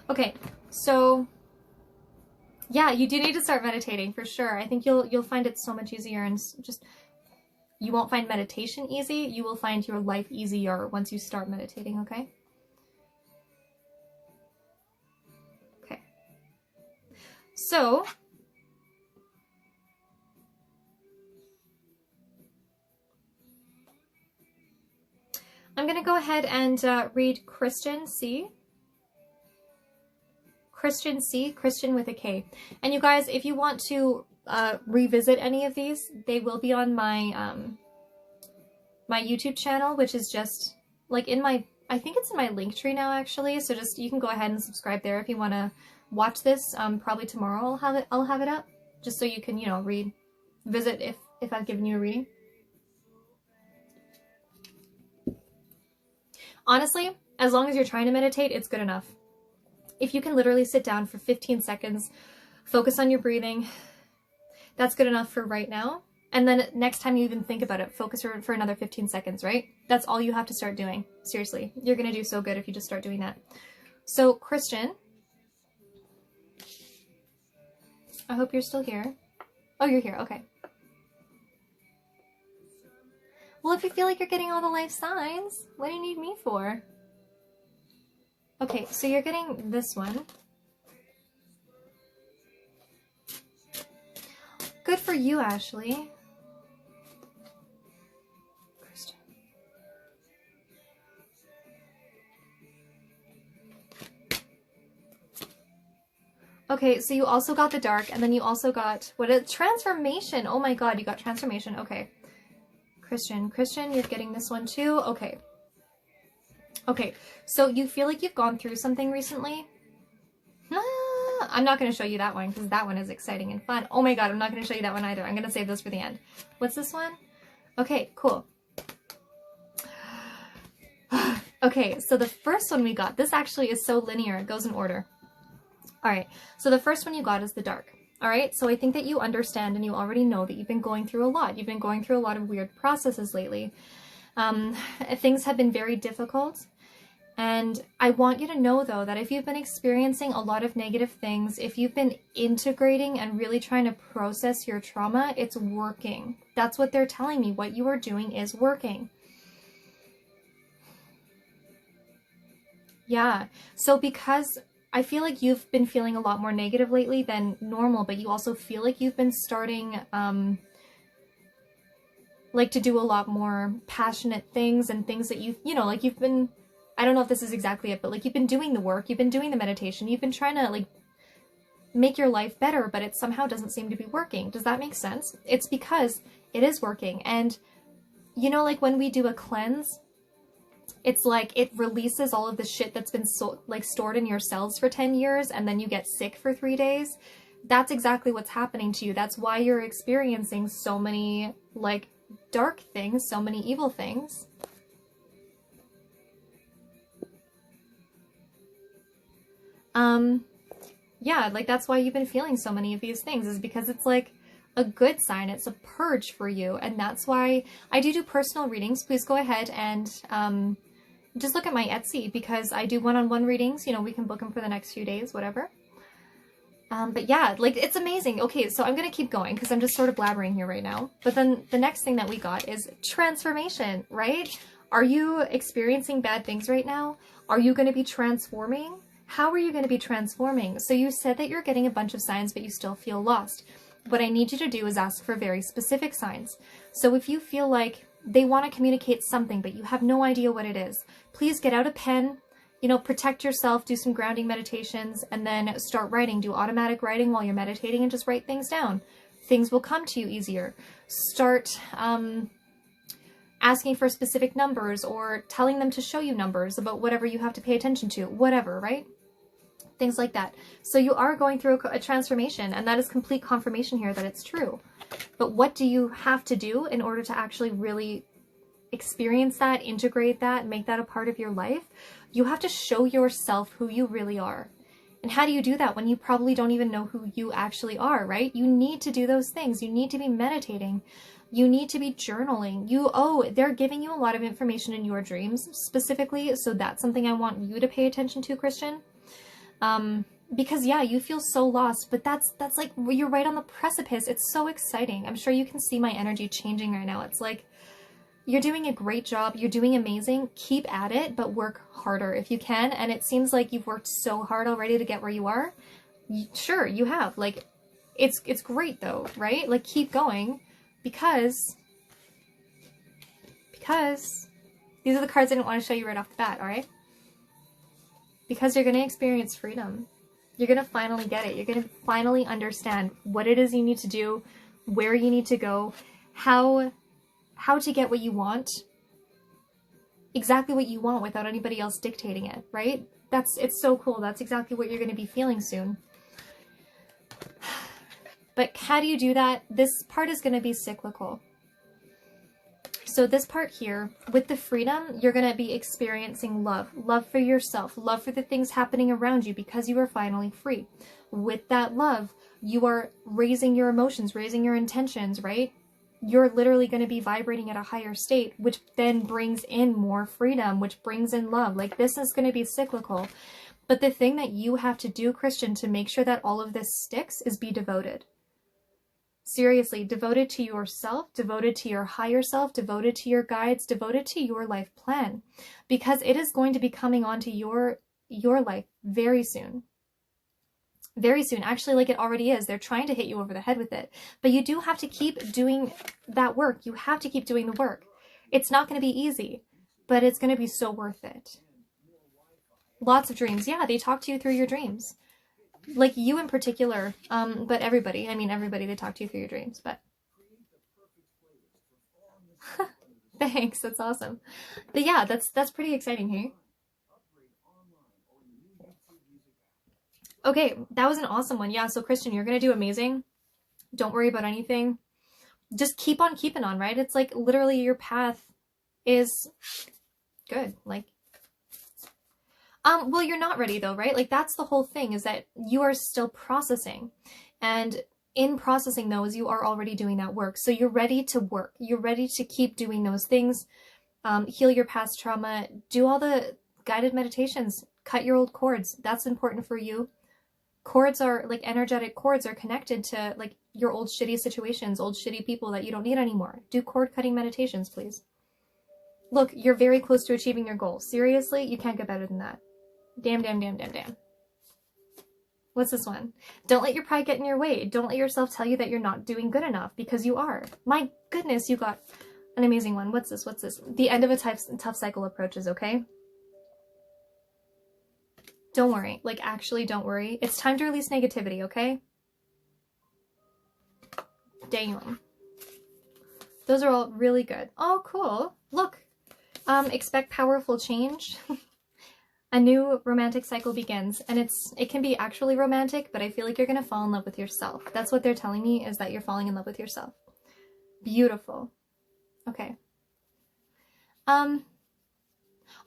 Okay, so yeah, you do need to start meditating for sure. I think you'll find it so much easier, and just you won't find meditation easy. You will find your life easier once you start meditating, okay? Okay. So I'm going to go ahead and read Christian C. Christian C. Christian with a K. And you guys, if you want to revisit any of these, they will be on my my YouTube channel, which is just like in my, I think it's in my link tree now actually. So just, you can go ahead and subscribe there if you want to watch this. Probably tomorrow I'll have it up, just so you can, you know, visit if I've given you a reading. Honestly, as long as you're trying to meditate, it's good enough. If you can literally sit down for 15 seconds, focus on your breathing, that's good enough for right now. And then next time you even think about it, focus for another 15 seconds, right? That's all you have to start doing. Seriously, you're going to do so good if you just start doing that. So, Christian, I hope you're still here. Oh, you're here. Okay. Well, if you feel like you're getting all the life signs, what do you need me for? Okay, so you're getting this one. Good for you, Ashley. Christian. Okay, so you also got the dark, and then you also got, what is transformation? Oh my god, you got transformation. Okay. Christian, you're getting this one too? Okay. Okay, so you feel like you've gone through something recently? I'm not going to show you that one because that one is exciting and fun. Oh my god, I'm not going to show you that one either. I'm going to save those for the end. What's this one? Okay, cool. Okay, so the first one we got, this actually is so linear. It goes in order. Alright, so the first one you got is the dark. Alright, so I think that you understand and you already know that you've been going through a lot. You've been going through a lot of weird processes lately. Things have been very difficult. And I want you to know, though, that if you've been experiencing a lot of negative things, if you've been integrating and really trying to process your trauma, it's working. That's what they're telling me. What you are doing is working. Yeah. So because I feel like you've been feeling a lot more negative lately than normal, but you also feel like you've been starting like to do a lot more passionate things and things that you know, like you've been, I don't know if this is exactly it, but like you've been doing the work, you've been doing the meditation, you've been trying to like make your life better, but it somehow doesn't seem to be working. Does that make sense? It's because it is working. And you know, like when we do a cleanse, it's like it releases all of the shit that's been like stored in your cells for 10 years and then you get sick for 3 days. That's exactly what's happening to you. That's why you're experiencing so many like dark things, so many evil things. Yeah, like that's why you've been feeling so many of these things, is because it's like a good sign. It's a purge for you. And that's why I do personal readings. Please go ahead and just look at my Etsy, because I do one-on-one readings. You know, we can book them for the next few days, whatever. But yeah, like it's amazing. Okay, so I'm going to keep going because I'm just sort of blabbering here right now. But then the next thing that we got is transformation, right? Are you experiencing bad things right now? Are you going to be transforming? How are you going to be transforming? So you said that you're getting a bunch of signs, but you still feel lost. What I need you to do is ask for very specific signs. So if you feel like they want to communicate something, but you have no idea what it is, please get out a pen, you know, protect yourself, do some grounding meditations, and then start writing. Do automatic writing while you're meditating and just write things down. Things will come to you easier. Start asking for specific numbers or telling them to show you numbers about whatever you have to pay attention to, whatever, right? Things like that. So you are going through a transformation, and that is complete confirmation here that it's true. But what do you have to do in order to actually really experience that, integrate that, make that a part of your life? You have to show yourself who you really are. And how do you do that when you probably don't even know who you actually are, right? You need to do those things. You need to be meditating. You need to be journaling. They're giving you a lot of information in your dreams specifically. So that's something I want you to pay attention to, Christian. Because yeah, you feel so lost, but that's like, you're right on the precipice. It's so exciting. I'm sure you can see my energy changing right now. It's like, you're doing a great job. You're doing amazing. Keep at it, but work harder if you can. And it seems like you've worked so hard already to get where you are. Sure, you have. Like, it's great though, right? Like, keep going, because these are the cards I didn't want to show you right off the bat, all right? Because you're going to experience freedom. You're going to finally get it. You're going to finally understand what it is you need to do, where you need to go, how to get what you want, exactly what you want without anybody else dictating it, right? It's so cool. That's exactly what you're going to be feeling soon. But how do you do that? This part is going to be cyclical. So this part here, with the freedom, you're going to be experiencing love. Love for yourself. Love for the things happening around you because you are finally free. With that love, you are raising your emotions, raising your intentions, right? You're literally going to be vibrating at a higher state, which then brings in more freedom, which brings in love. Like, this is going to be cyclical. But the thing that you have to do, Christian, to make sure that all of this sticks is be devoted. Seriously, devoted to yourself, devoted to your higher self, devoted to your guides, devoted to your life plan, because it is going to be coming onto your life very soon. Very soon. Actually, like, it already is. They're trying to hit you over the head with it. But you do have to keep doing that work. You have to keep doing the work. It's not going to be easy, but it's going to be so worth it. Lots of dreams. Yeah, they talk to you through your dreams. Like, you in particular, but everybody. I mean, everybody, they talk to you through your dreams, but... Thanks, that's awesome. But yeah, that's pretty exciting here. Okay, that was an awesome one. Yeah, so Christian, you're going to do amazing. Don't worry about anything. Just keep on keeping on, right? It's like, literally, your path is good. Like, well, you're not ready though, right? Like, that's the whole thing, is that you are still processing. And in processing those, you are already doing that work. So you're ready to work. You're ready to keep doing those things. Heal your past trauma. Do all the guided meditations. Cut your old cords. That's important for you. Cords are, like, energetic cords are connected to, like, your old shitty situations, old shitty people that you don't need anymore. Do cord cutting meditations, please. Look, you're very close to achieving your goal. Seriously, you can't get better than that. Damn, damn, damn, damn, damn. What's this one? Don't let your pride get in your way. Don't let yourself tell you that you're not doing good enough, because you are. My goodness, you got an amazing one. What's this? What's this? The end of a tough cycle approaches, okay? Don't worry. Like, actually, don't worry. It's time to release negativity, okay? Damn. Those are all really good. Oh, cool. Look. Expect powerful change. A new romantic cycle begins, and it can be actually romantic, but I feel like you're going to fall in love with yourself. That's what they're telling me, is that you're falling in love with yourself. Beautiful. Okay.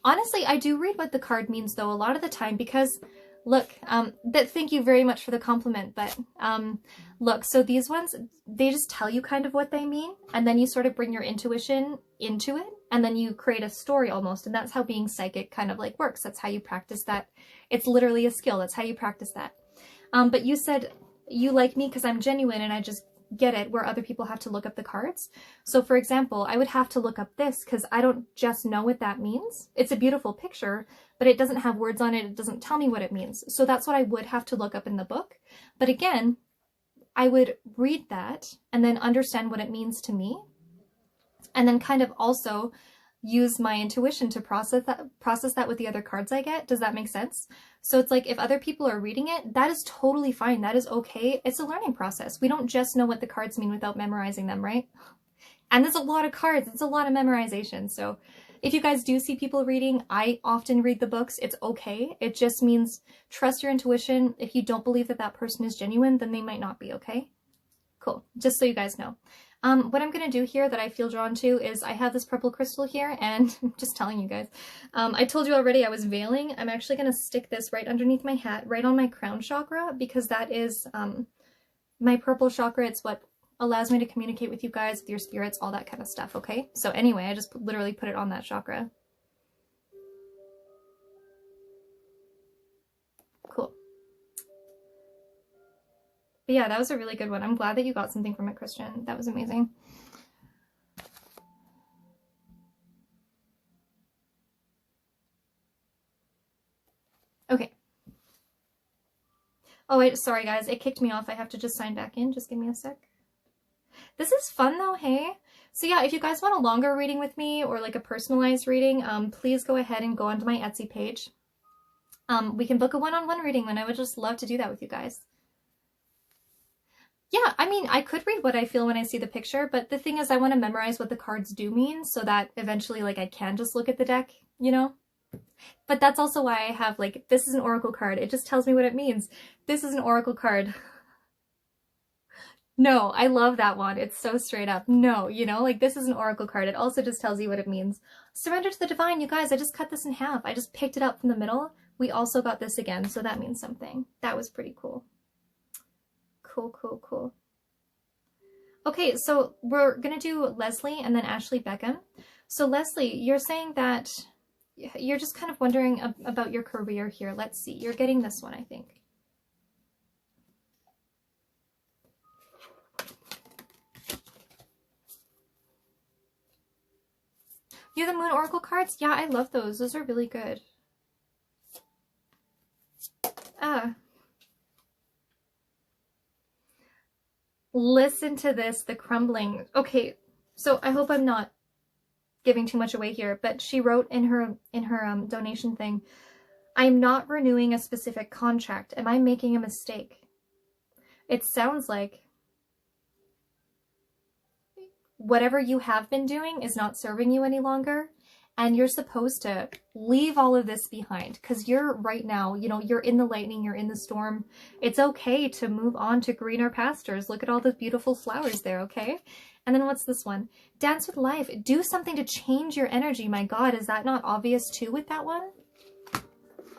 Honestly, I do read what the card means, though, a lot of the time, because, look, thank you very much for the compliment, but, look, so these ones, they just tell you kind of what they mean, and then you sort of bring your intuition into it, and then you create a story almost, and that's how being psychic kind of, like, works. That's how you practice that. It's literally a skill. That's how you practice that. But you said you like me because I'm genuine, and I just get it, where other people have to look up the cards. So for example, I would have to look up this because I don't just know what that means. It's a beautiful picture, but it doesn't have words on it. It doesn't tell me what it means. So that's what I would have to look up in the book. But again, I would read that and then understand what it means to me, and then kind of also use my intuition to process that with the other cards I get. Does that make sense? So it's like, if other people are reading it, that is totally fine. That is okay. It's a learning process. We don't just know what the cards mean without memorizing them, right? And there's a lot of cards. It's a lot of memorization. So if you guys do see people reading, I often read the books. It's okay. It just means trust your intuition. If you don't believe that that person is genuine, then they might not be, okay? Cool. Just so you guys know. What I'm going to do here that I feel drawn to is I have this purple crystal here, and I'm just telling you guys. I told you already I was veiling. I'm actually going to stick this right underneath my hat, right on my crown chakra, because that is my purple chakra. It's what allows me to communicate with you guys, with your spirits, all that kind of stuff, okay? So anyway, I just literally put it on that chakra. Cool. But yeah, that was a really good one. I'm glad that you got something from it, Christian. That was amazing. Okay. Oh wait, sorry guys, it kicked me off. I have to just sign back in. Just give me a sec. This is fun though, hey? So yeah, if you guys want a longer reading with me, or like a personalized reading, please go ahead and go onto my Etsy page. We can book a one-on-one reading, and I would just love to do that with you guys. Yeah, I mean, I could read what I feel when I see the picture, but the thing is, I want to memorize what the cards do mean so that eventually, like, I can just look at the deck, you know? But that's also why I have, like, this is an oracle card. It just tells me what it means. This is an oracle card. No, I love that one. It's so straight up. No, you know, like, this is an oracle card. It also just tells you what it means. Surrender to the divine, you guys. I just cut this in half. I just picked it up from the middle. We also got this again, so that means something. That was pretty cool. Cool, cool, cool. Okay, so we're gonna do Leslie and then Ashley Beckham. So Leslie, you're saying that you're just kind of wondering about your career here. Let's see, you're getting this one, I think. You're the Moon Oracle cards? Yeah, I love those. Those are really good. Listen to this, the crumbling. Okay, so I hope I'm not giving too much away here, but she wrote in her donation thing, I'm not renewing a specific contract. Am I making a mistake? It sounds like whatever you have been doing is not serving you any longer, and you're supposed to leave all of this behind, because you're right now, you know, you're in the lightning, you're in the storm. It's okay to move on to greener pastures. Look at all those beautiful flowers there, okay? And then what's this one? Dance with life. Do something to change your energy. My God, is that not obvious too with that one?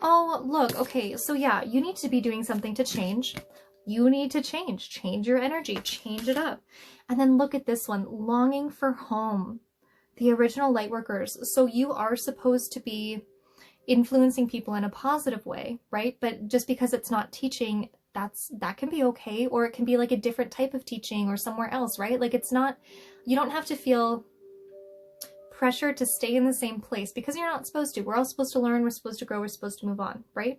Oh, look, okay, so yeah, you need to be doing something to change. You need to change. Change your energy. Change it up. And then look at this one. Longing for home. The original Lightworkers. So you are supposed to be influencing people in a positive way, right? But just because it's not teaching, that can be okay. Or it can be like a different type of teaching or somewhere else, right? Like, it's not, you don't have to feel pressure to stay in the same place because you're not supposed to. We're all supposed to learn, we're supposed to grow, we're supposed to move on, right?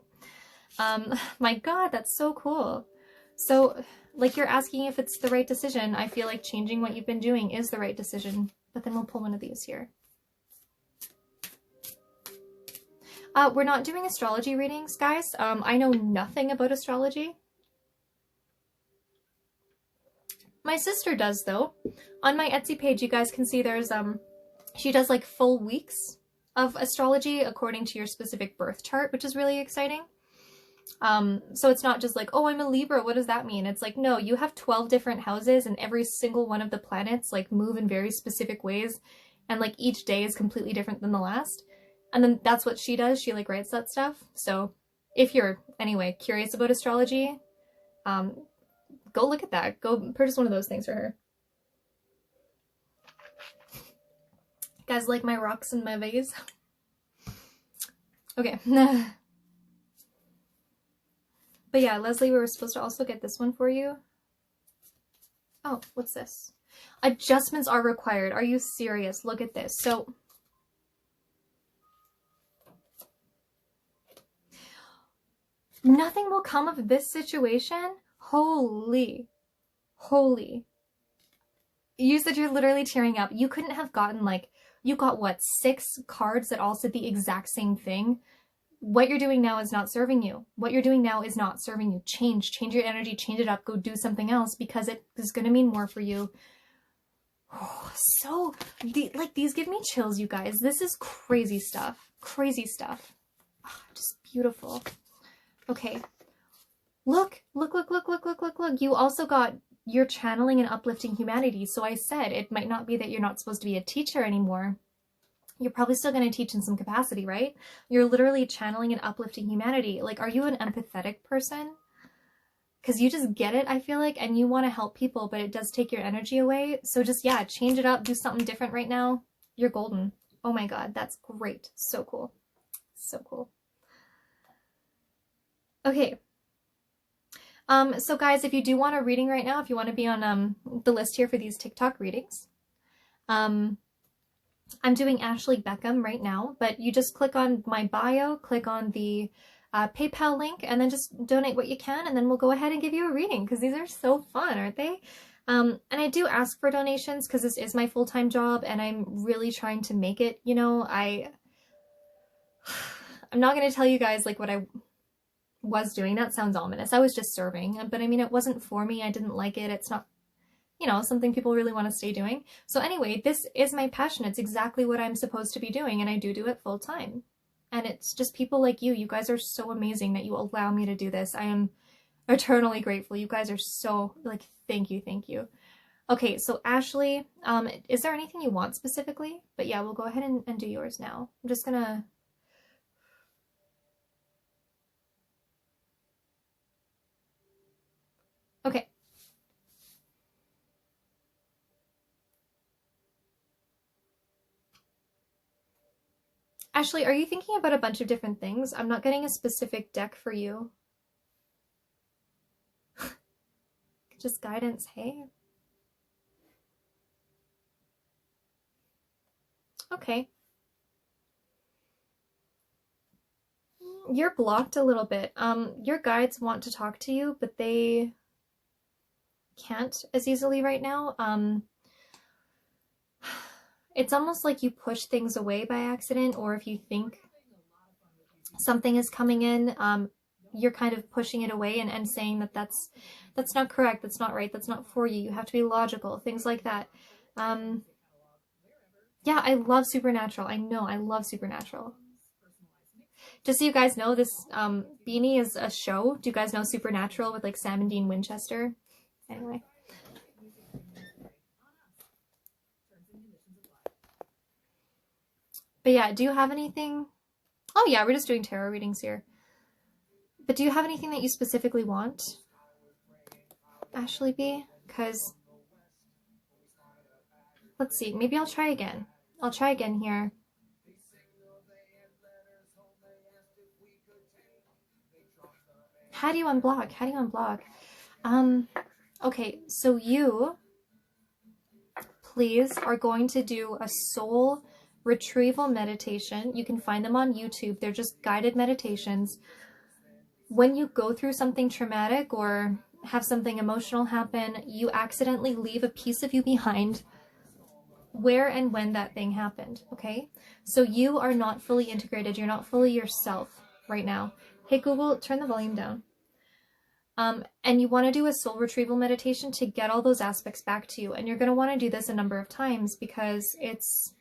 My God, that's so cool. So, like, you're asking if it's the right decision. I feel like changing what you've been doing is the right decision. But then we'll pull one of these here. We're not doing astrology readings, guys. I know nothing about astrology. My sister does, though. On my Etsy page, you guys can see there's, she does like full weeks of astrology according to your specific birth chart, which is really exciting. So it's not just like, oh, I'm a Libra, what does that mean? It's like, no, you have 12 different houses and every single one of the planets like move in very specific ways. And like each day is completely different than the last. And then that's what she does. She like writes that stuff. So if you're anyway curious about astrology, go look at that. Go purchase one of those things for her. You guys like my rocks and my vase? Okay. But yeah, Leslie, we were supposed to also get this one for you. Oh, what's this? Adjustments are required. Are you serious? Look at this. So, nothing will come of this situation? Holy. You said you're literally tearing up. You couldn't have gotten like, you got what, 6 cards that all said the exact same thing? What you're doing now is not serving you. What you're doing now is not serving you. Change your energy, change it up, go do something else because it is going to mean more for you. Oh, so, like, these give me chills, you guys. This is crazy stuff. Crazy stuff. Oh, just beautiful. Okay. Look. You also got, you're channeling and uplifting humanity. So I said it might not be that you're not supposed to be a teacher anymore. You're probably still going to teach in some capacity, right? You're literally channeling and uplifting humanity. Like, are you an empathetic person? Because you just get it, I feel like, and you want to help people, but it does take your energy away. So just, yeah, change it up, do something different right now. You're golden. Oh my God, that's great. So cool. So cool. Okay. So guys, if you do want a reading right now, if you want to be on the list here for these TikTok readings, I'm doing Ashley Beckham right now, but you just click on my bio, click on the PayPal link, and then just donate what you can, and then we'll go ahead and give you a reading, because these are so fun, aren't they? And I do ask for donations, because this is my full-time job, and I'm really trying to make it, you know, I'm not going to tell you guys, like, what I was doing. That sounds ominous. I was just serving, but I mean, it wasn't for me. I didn't like it. It's not, you know, something people really want to stay doing. So anyway, this is my passion. It's exactly what I'm supposed to be doing, and I do it full time. And it's just people like you. You guys are so amazing that you allow me to do this. I am eternally grateful. You guys are so, like, thank you. Okay, so Ashley, is there anything you want specifically? But yeah, we'll go ahead and do yours now. I'm just gonna... Okay. Ashley, are you thinking about a bunch of different things? I'm not getting a specific deck for you. Just guidance, hey? Okay. You're blocked a little bit. Your guides want to talk to you, but they can't as easily right now. It's almost like you push things away by accident, or if you think something is coming in, you're kind of pushing it away and saying that that's not correct, that's not right, that's not for you, you have to be logical, things like that. Yeah, I love Supernatural. I know, I love Supernatural. Just so you guys know, this beanie is a show. Do you guys know Supernatural with like Sam and Dean Winchester? Anyway. But yeah, do you have anything? Oh yeah, we're just doing tarot readings here. But do you have anything that you specifically want, Ashley B? Because, let's see, maybe I'll try again. I'll try again here. How do you unblock? How do you unblock? Okay, so you, please, are going to do a soul retrieval meditation. You can find them on YouTube. They're just guided meditations. When you go through something traumatic or have something emotional happen, you accidentally leave a piece of you behind where and when that thing happened, okay? So you are not fully integrated. You're not fully yourself right now. Hey, Google, turn the volume down. And you want to do a soul retrieval meditation to get all those aspects back to you. And you're going to want to do this a number of times because it's,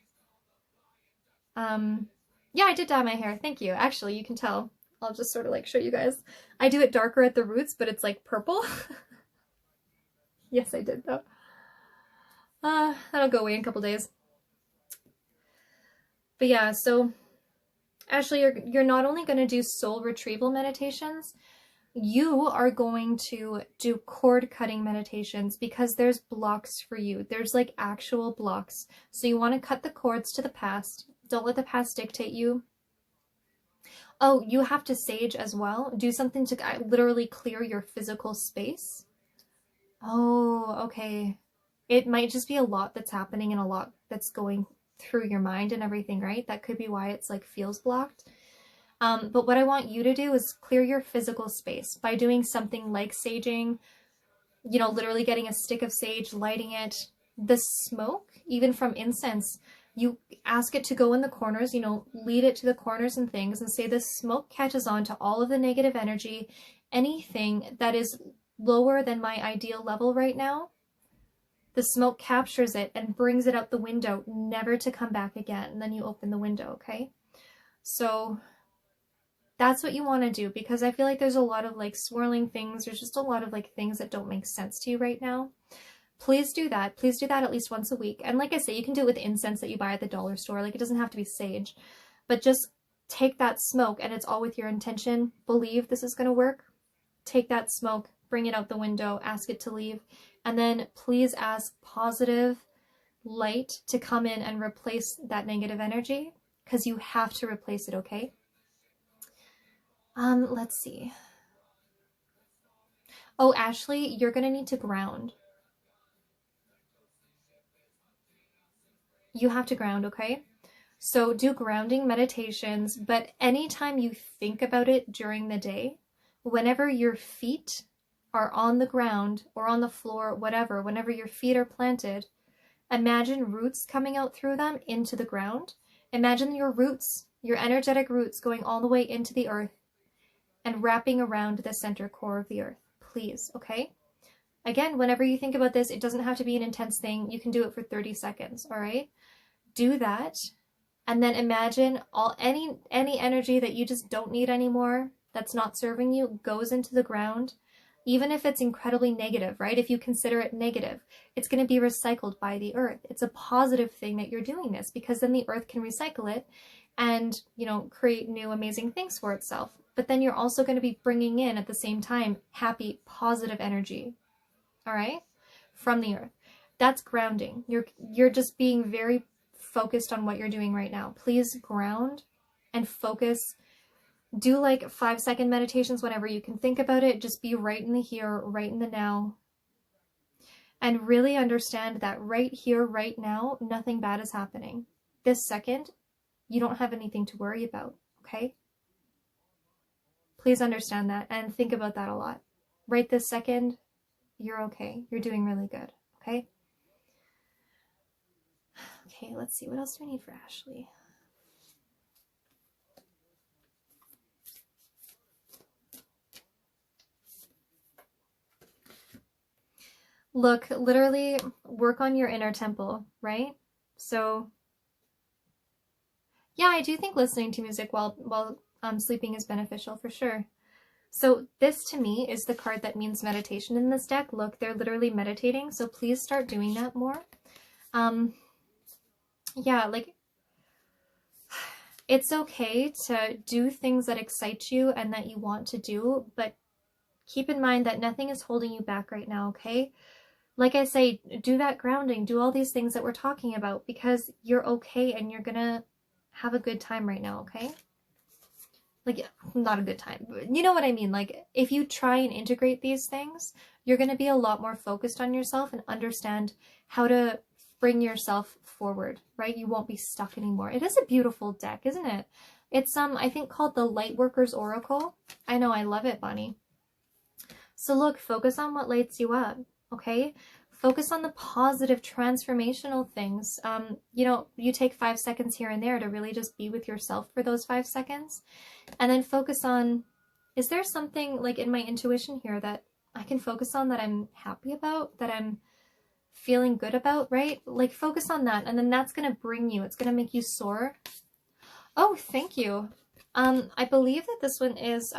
yeah, I did dye my hair. Thank you. Actually, you can tell. I'll just sort of like show you guys. I do it darker at the roots, but it's like purple. Yes, I did though. That'll go away in a couple days. But yeah, so Ashley, you're not only going to do soul retrieval meditations, you are going to do cord cutting meditations because there's blocks for you. There's like actual blocks. So you want to cut the cords to the past. Don't let the past dictate you. Oh, you have to sage as well. Do something to literally clear your physical space. Oh, okay. It might just be a lot that's happening and a lot that's going through your mind and everything, right? That could be why it's like feels blocked. But what I want you to do is clear your physical space by doing something like saging, you know, literally getting a stick of sage, lighting it. The smoke, even from incense, you ask it to go in the corners, you know, lead it to the corners and things and say the smoke catches on to all of the negative energy, anything that is lower than my ideal level right now. The smoke captures it and brings it out the window, never to come back again. And then you open the window, okay? So that's what you want to do, because I feel like there's a lot of like swirling things. There's just a lot of like things that don't make sense to you right now. Please do that. Please do that at least once a week. And like I say, you can do it with incense that you buy at the dollar store. Like it doesn't have to be sage, but just take that smoke and it's all with your intention. Believe this is going to work. Take that smoke, bring it out the window, ask it to leave. And then please ask positive light to come in and replace that negative energy, because you have to replace it, okay? Let's see. Oh, Ashley, you're going to need to ground. You have to ground, okay? So do grounding meditations, but anytime you think about it during the day, whenever your feet are on the ground or on the floor, whatever, whenever your feet are planted, imagine roots coming out through them into the ground. Imagine your roots, your energetic roots going all the way into the earth and wrapping around the center core of the earth, please, okay? Again, whenever you think about this, it doesn't have to be an intense thing. You can do it for 30 seconds, all right? Do that, and then imagine any energy that you just don't need anymore, that's not serving you, goes into the ground. Even if it's incredibly negative, right? If you consider it negative, it's going to be recycled by the earth. It's a positive thing that you're doing this, because then the earth can recycle it and, you know, create new amazing things for itself. But then you're also going to be bringing in at the same time happy, positive energy, all right, from the earth. That's grounding. You're just being very focused on what you're doing right now. Please ground and focus. Do like 5-second meditations whenever you can think about it. Just be right in the here, right in the now. And really understand that right here, right now, nothing bad is happening. This second, you don't have anything to worry about, okay? Please understand that and think about that a lot. Right this second, you're okay. You're doing really good, okay? Okay, let's see. What else do we need for Ashley? Look, literally work on your inner temple, right? So, yeah, I do think listening to music while sleeping is beneficial for sure. So this to me is the card that means meditation in this deck. Look, they're literally meditating, so please start doing that more. Yeah, like, it's okay to do things that excite you and that you want to do, but keep in mind that nothing is holding you back right now, okay? Like I say, do that grounding, do all these things that we're talking about, because you're okay and you're gonna have a good time right now, okay? Like, not a good time, but you know what I mean? Like, if you try and integrate these things, you're gonna be a lot more focused on yourself and understand how to bring yourself forward, right? You won't be stuck anymore. It is a beautiful deck, isn't it? It's I think called the Lightworkers Oracle. I know, I love it, Bonnie. So look, focus on what lights you up, okay? Focus on the positive transformational things. You know, you take 5 seconds here and there to really just be with yourself for those 5 seconds. And then focus on, is there something like in my intuition here that I can focus on that I'm happy about, that I'm feeling good about, right? Like focus on that, and then that's going to bring you, it's going to make you soar. Oh, thank you. I believe that this one is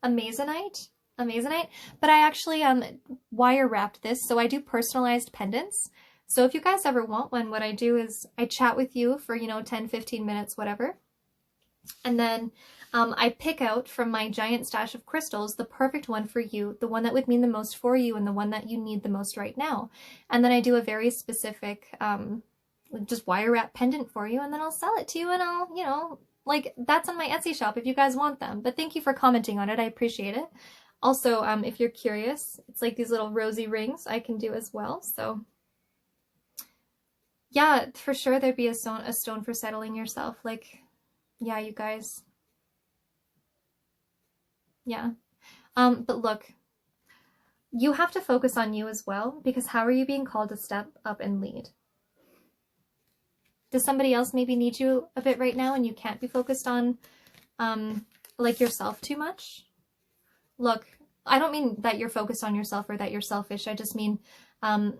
Amazonite, but I actually wire wrapped this, so I do personalized pendants. So if you guys ever want one, what I do is I chat with you for, you know, 10-15 minutes, whatever. And then I pick out from my giant stash of crystals the perfect one for you, the one that would mean the most for you and the one that you need the most right now. And then I do a very specific just wire wrap pendant for you, and then I'll sell it to you, and I'll, you know, like that's on my Etsy shop if you guys want them. But thank you for commenting on it. I appreciate it. Also, if you're curious, it's like these little rosy rings I can do as well. So yeah, for sure there'd be a stone for settling yourself. Like, yeah, you guys. Yeah. But look, you have to focus on you as well, because how are you being called to step up and lead? Does somebody else maybe need you a bit right now and you can't be focused on like yourself too much? Look, I don't mean that you're focused on yourself or that you're selfish. I just mean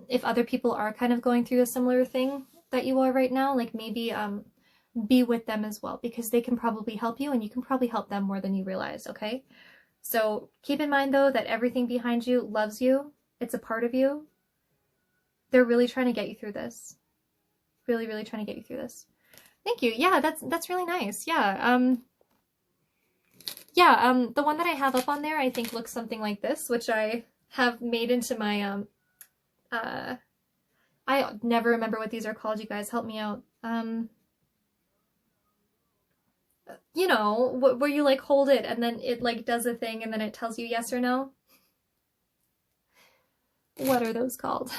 if other people are kind of going through a similar thing that you are right now, like maybe be with them as well, because they can probably help you and you can probably help them more than you realize, okay? So keep in mind though that everything behind you loves you. It's a part of you. They're really trying to get you through this. Really, really trying to get you through this. Thank you. Yeah, that's really nice. Yeah. The one that I have up on there, I think looks something like this, which I have made into my I never remember what these are called, you guys. Help me out. You know, where you like hold it and then it like does a thing and then it tells you yes or no. What are those called?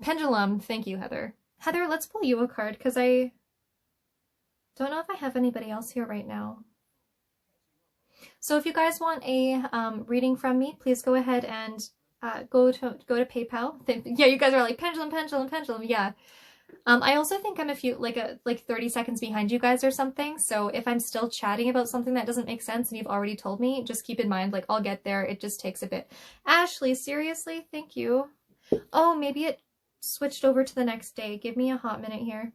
Pendulum. Thank you, Heather. Heather, let's pull you a card, because I don't know if I have anybody else here right now. So if you guys want a reading from me, please go ahead and go to PayPal. Yeah, you guys are like pendulum, pendulum, pendulum. Yeah. I also think I'm a few like 30 seconds behind you guys or something. So if I'm still chatting about something that doesn't make sense and you've already told me, just keep in mind, like, I'll get there. It just takes a bit. Ashley, seriously, thank you. Oh, maybe it switched over to the next day. Give me a hot minute here.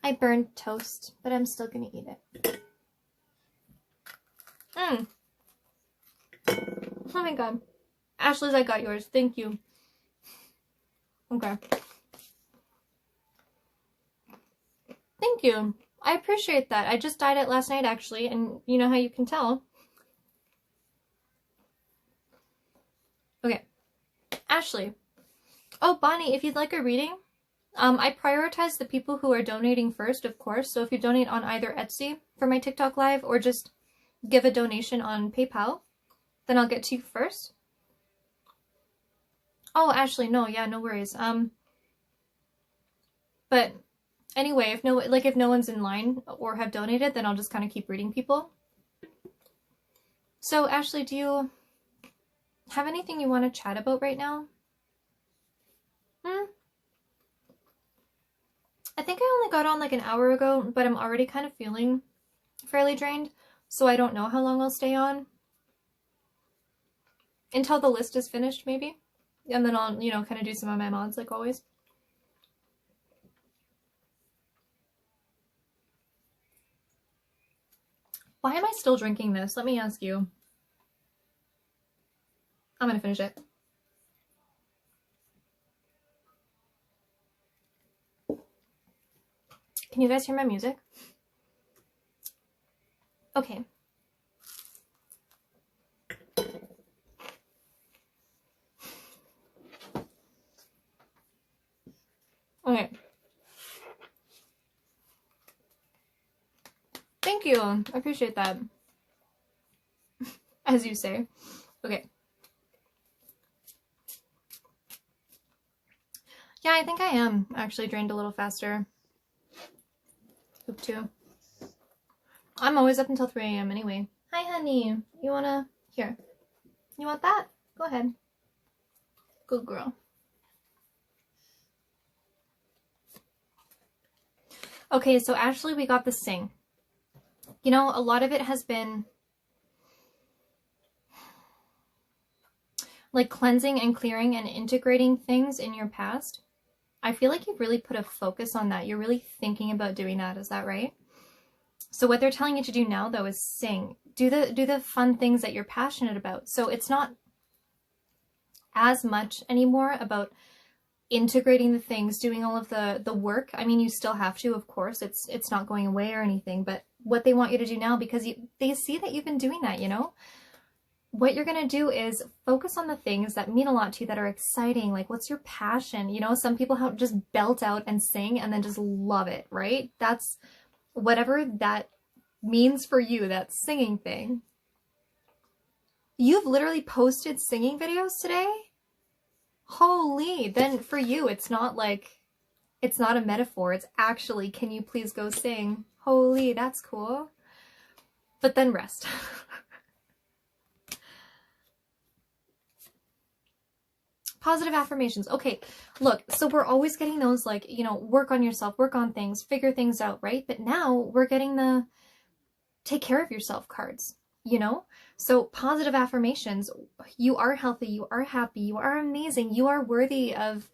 I burned toast, but I'm still gonna eat it. Oh my god. Ashley's, I got yours. Thank you. Okay. Thank you. I appreciate that. I just dyed it last night, actually, and you know how you can tell. Okay. Ashley. Oh, Bonnie, if you'd like a reading, I prioritize the people who are donating first, of course. So if you donate on either Etsy for my TikTok live or just give a donation on PayPal, then I'll get to you first. Oh, Ashley, no, yeah, no worries. But anyway, if no one's in line or have donated, then I'll just kind of keep reading people. So, Ashley, do you have anything you want to chat about right now? I think I only got on like an hour ago, but I'm already kind of feeling fairly drained, so I don't know how long I'll stay on. Until the list is finished, maybe. And then I'll, you know, kind of do some of my mods like always. Why am I still drinking this? Let me ask you. I'm gonna finish it. Can you guys hear my music? Okay. Okay. Thank you. I appreciate that. As you say. Okay. Yeah, I think I am actually drained a little faster. Oop too. I'm always up until 3 a.m. anyway. Hi, honey. You wanna... Here. You want that? Go ahead. Good girl. Okay, so Ashley, we got the sing. You know, a lot of it has been like cleansing and clearing and integrating things in your past. I feel like you've really put a focus on that. You're really thinking about doing that. Is that right? So what they're telling you to do now, though, is sing. Do the fun things that you're passionate about. So it's not as much anymore about integrating the things, doing all of the work. I mean, you still have to, of course. It's not going away or anything. But what they want you to do now, because they see that you've been doing that, you know? What you're going to do is focus on the things that mean a lot to you, that are exciting. Like, what's your passion? You know, some people just belt out and sing and then just love it, right? That's whatever that means for you, that singing thing. You've literally posted singing videos today? Holy, then for you, it's not a metaphor. It's actually, can you please go sing? Holy, that's cool. But then rest. Positive affirmations. Okay, look, so we're always getting those, like, you know, work on yourself, work on things, figure things out, right? But now we're getting the take care of yourself cards, you know? So positive affirmations, you are healthy, you are happy, you are amazing, you are worthy of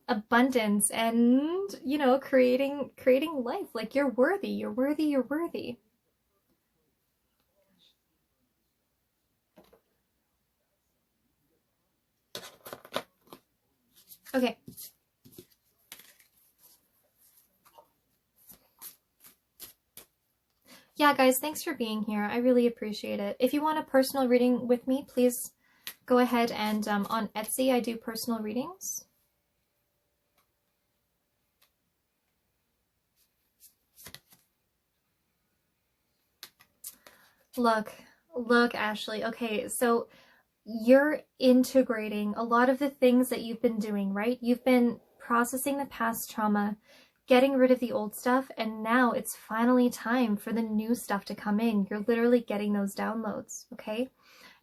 abundance and, you know, creating life. Like, you're worthy, you're worthy, you're worthy. Okay. Yeah, guys, thanks for being here. I really appreciate it. If you want a personal reading with me, please go ahead and on Etsy, I do personal readings. Look, Ashley. Okay, so you're integrating a lot of the things that you've been doing, right? You've been processing the past trauma, getting rid of the old stuff, and now it's finally time for the new stuff to come in. You're literally getting those downloads, okay?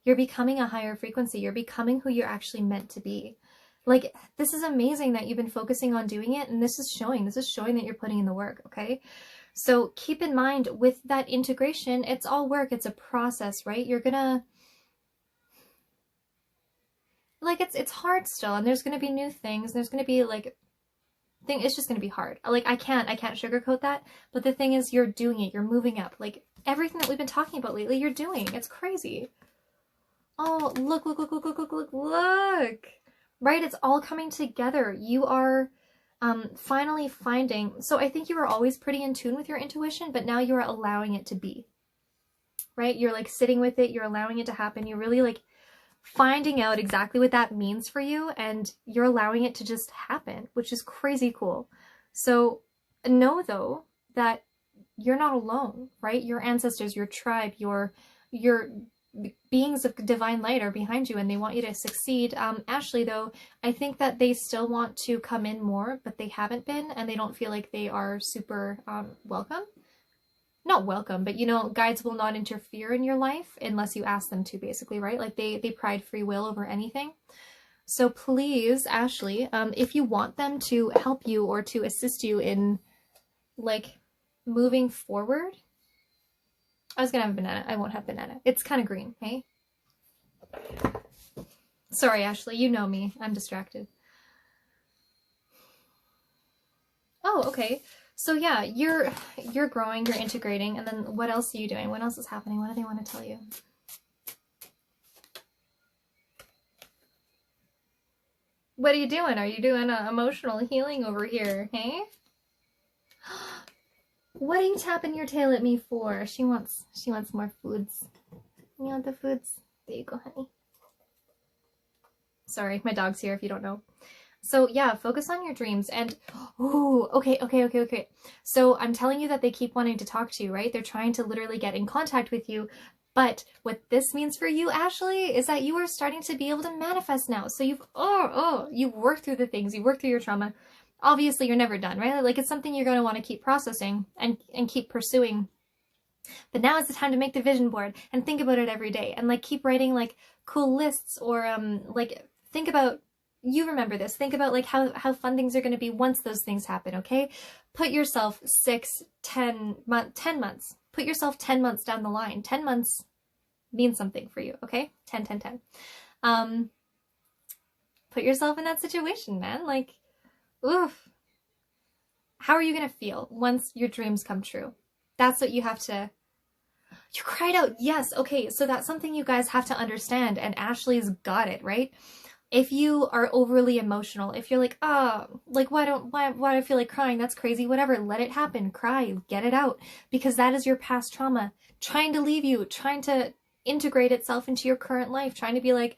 You're becoming a higher frequency. You're becoming who you're actually meant to be. Like, this is amazing that you've been focusing on doing it, and this is showing that you're putting in the work, okay? So keep in mind, with that integration, it's all work. It's a process, right? You're gonna, like, it's hard still, and there's gonna be new things. There's gonna be like it's just gonna be hard. Like, I can't sugarcoat that. But the thing is, you're doing it. You're moving up. Like, everything that we've been talking about lately, you're doing. It's crazy. Oh, look. Right? It's all coming together. You are finally finding. So I think you were always pretty in tune with your intuition, but now you are allowing it to be. Right? You're like sitting with it. You're allowing it to happen. You're really like finding out exactly what that means for you, and you're allowing it to just happen, which is crazy cool. So know, though, that you're not alone, right? Your ancestors, your tribe, your beings of divine light are behind you, and they want you to succeed. Ashley, though, I think that they still want to come in more, but they haven't been, and they don't feel like they are super welcome. Not welcome, but, you know, guides will not interfere in your life unless you ask them to, basically, right? Like, they pride free will over anything. So please, Ashley, if you want them to help you or to assist you in, like, moving forward. I was gonna have a banana. I won't have banana. It's kind of green, hey? Sorry, Ashley, you know me. I'm distracted. Oh, okay. So yeah, you're growing, you're integrating, and then what else are you doing? What else is happening? What do they want to tell you? What are you doing? Are you doing emotional healing over here, hey? What are you tapping your tail at me for? She wants more foods. You want the foods? There you go, honey. Sorry, my dog's here if you don't know. So yeah, focus on your dreams. And ooh, okay. So I'm telling you that they keep wanting to talk to you, right? They're trying to literally get in contact with you. But what this means for you, Ashley, is that you are starting to be able to manifest now. So you've worked through the things, you've worked through your trauma. Obviously, you're never done, right? Like, it's something you're going to want to keep processing and keep pursuing. But now is the time to make the vision board and think about it every day and like keep writing like cool lists or like think about, you remember this, think about like how fun things are going to be once those things happen, okay? Put yourself 10 months. Put yourself 10 months down the line. 10 months means something for you, okay? 10. Put yourself in that situation, man. Like, oof. How are you going to feel once your dreams come true? That's what you have to... You cried out. Yes. Okay. So that's something you guys have to understand. And Ashley's got it, right? If you are overly emotional, if you're like, like, why do I feel like crying? That's crazy. Whatever. Let it happen. Cry. Get it out. Because that is your past trauma trying to leave you, trying to integrate itself into your current life, trying to be like,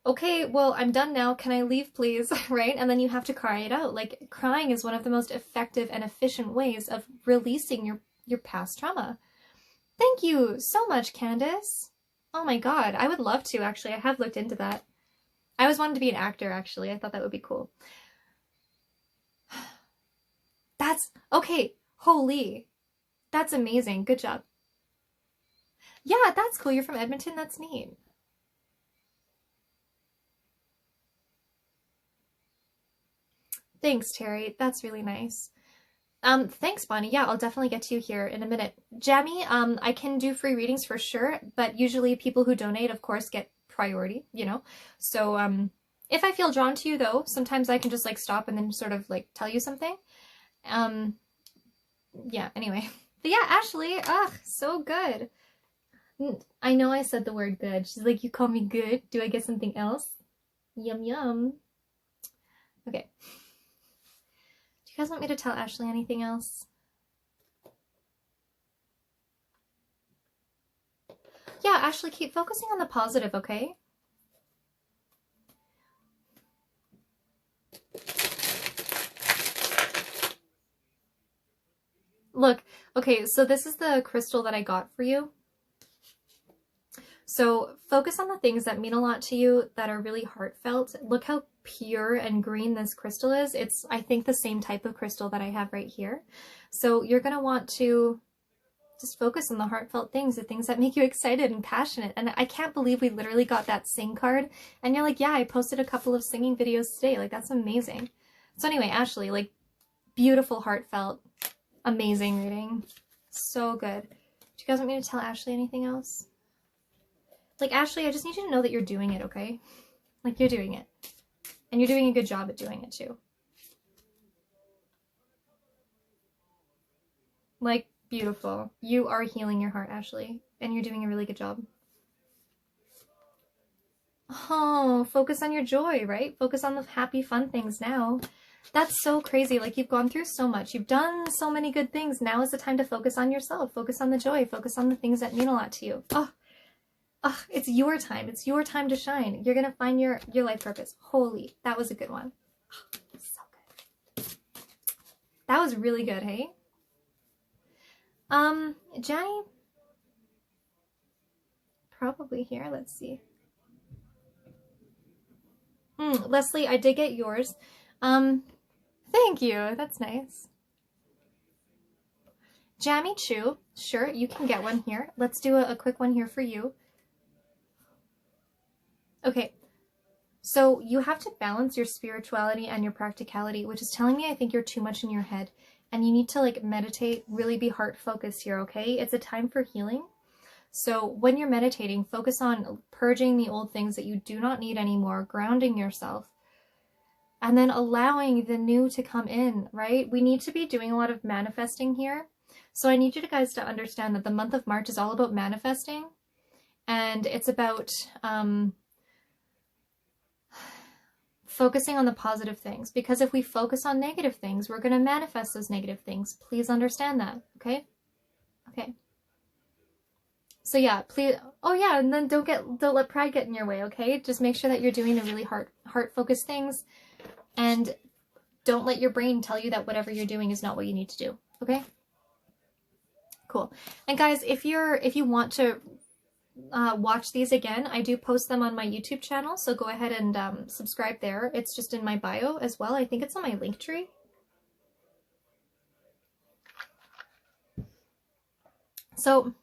okay, well, I'm done now. Can I leave, please? Right? And then you have to cry it out. Like, crying is one of the most effective and efficient ways of releasing your past trauma. Thank you so much, Candace. Oh my god, I would love to, actually. I have looked into that. I always wanted to be an actor, actually. I thought that would be cool. That's... Okay, holy. That's amazing. Good job. Yeah, that's cool. You're from Edmonton? That's neat. Thanks, Terry. That's really nice. Thanks, Bonnie. Yeah, I'll definitely get to you here in a minute. Jamie, I can do free readings for sure, but usually people who donate, of course, get priority, you know? So, if I feel drawn to you, though, sometimes I can just, like, stop and then sort of, like, tell you something. Yeah, anyway. But yeah, Ashley, so good. I know I said the word good. She's like, you call me good? Do I get something else? Yum, yum. Okay. Do you guys want me to tell Ashley anything else? Yeah, Ashley, keep focusing on the positive, okay? Look, okay, so this is the crystal that I got for you. So focus on the things that mean a lot to you, that are really heartfelt. Look how pure and green this crystal is. It's, I think, the same type of crystal that I have right here. So you're going to want to just focus on the heartfelt things, the things that make you excited and passionate. And I can't believe we literally got that sing card. And you're like, yeah, I posted a couple of singing videos today. Like, that's amazing. So anyway, Ashley, like, beautiful, heartfelt, amazing reading. So good. Do you guys want me to tell Ashley anything else? Like, Ashley, I just need you to know that you're doing it, okay? Like, you're doing it. And you're doing a good job at doing it, too. Like, beautiful. You are healing your heart, Ashley. And you're doing a really good job. Oh, focus on your joy, right? Focus on the happy, fun things now. That's so crazy. Like, you've gone through so much. You've done so many good things. Now is the time to focus on yourself. Focus on the joy. Focus on the things that mean a lot to you. Oh, it's your time. It's your time to shine. You're going to find your life purpose. Holy, that was a good one. Oh, so good. That was really good, hey? Jenny? Probably here. Let's see. Leslie, I did get yours. Thank you. That's nice. Jammy Chew. Sure, you can get one here. Let's do a quick one here for you. Okay, so you have to balance your spirituality and your practicality, which is telling me I think you're too much in your head, and you need to like meditate, really be heart focused here, okay? It's a time for healing. So when you're meditating, focus on purging the old things that you do not need anymore, grounding yourself, and then allowing the new to come in, right? We need to be doing a lot of manifesting here. So I need you guys to understand that the month of March is all about manifesting, and it's about focusing on the positive things, because if we focus on negative things, we're going to manifest those negative things. Please understand that, Okay? Okay. So yeah, please, oh yeah, and then don't let pride get in your way, okay? Just make sure that you're doing the really heart-focused things, and don't let your brain tell you that whatever you're doing is not what you need to do, okay? Cool. And guys, if you want to watch these again, I do post them on my YouTube channel, so go ahead and subscribe there. It's just in my bio as well. I think it's on my Linktree. So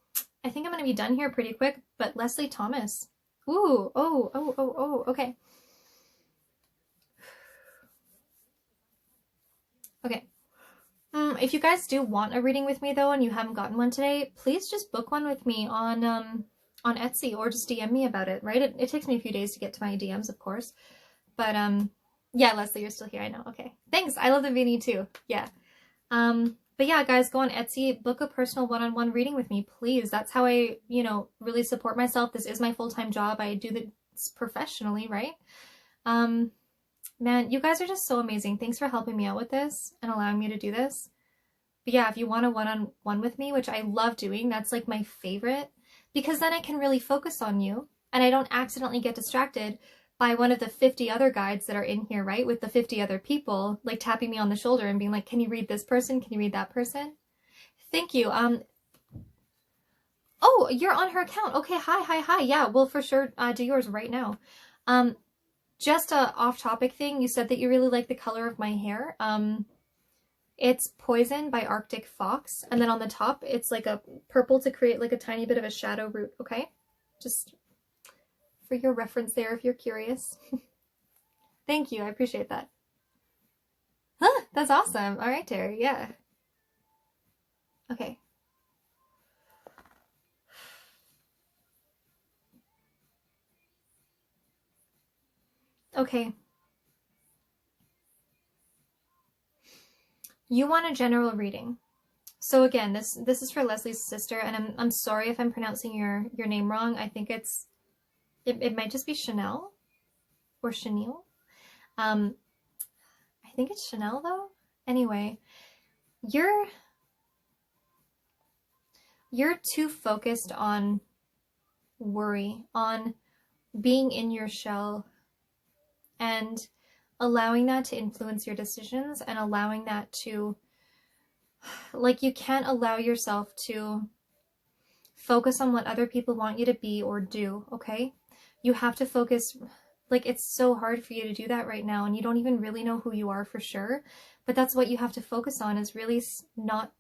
I think I'm going to be done here pretty quick, but Leslie Thomas. Ooh, okay. Okay. If you guys do want a reading with me though, and you haven't gotten one today, please just book one with me on Etsy, or just DM me about it, right? It takes me a few days to get to my DMs, of course. But yeah, Leslie, you're still here, I know. Okay. Thanks. I love the beanie too. Yeah. But yeah, guys, go on Etsy, book a personal one-on-one reading with me, please. That's how I, you know, really support myself. This is my full-time job. I do this professionally, right? Man, you guys are just so amazing. Thanks for helping me out with this and allowing me to do this. But yeah, if you want a one-on-one with me, which I love doing, that's like my favorite, because then I can really focus on you and I don't accidentally get distracted by one of the 50 other guides that are in here, right? With the 50 other people, like tapping me on the shoulder and being like, can you read this person? Can you read that person? Thank you. Oh, you're on her account. Okay, hi. Yeah, we'll for sure do yours right now. Just a off-topic thing. You said that you really like the color of my hair. It's Poison by Arctic Fox. And then on the top, it's like a purple to create like a tiny bit of a shadow root, okay? Just for your reference there if you're curious. Thank you, I appreciate that. Huh, that's awesome. All right, Terry, yeah. Okay. Okay. You want a general reading. So again, this is for Leslie's sister, and I'm sorry if I'm pronouncing your name wrong. I think it might just be Chanel or Chanel. I think it's Chanel though. Anyway, you're too focused on worry, on being in your shell, and allowing that to influence your decisions, and allowing that to, like, you can't allow yourself to focus on what other people want you to be or do, okay? You have to focus, like, it's so hard for you to do that right now, and you don't even really know who you are for sure, but that's what you have to focus on, is really not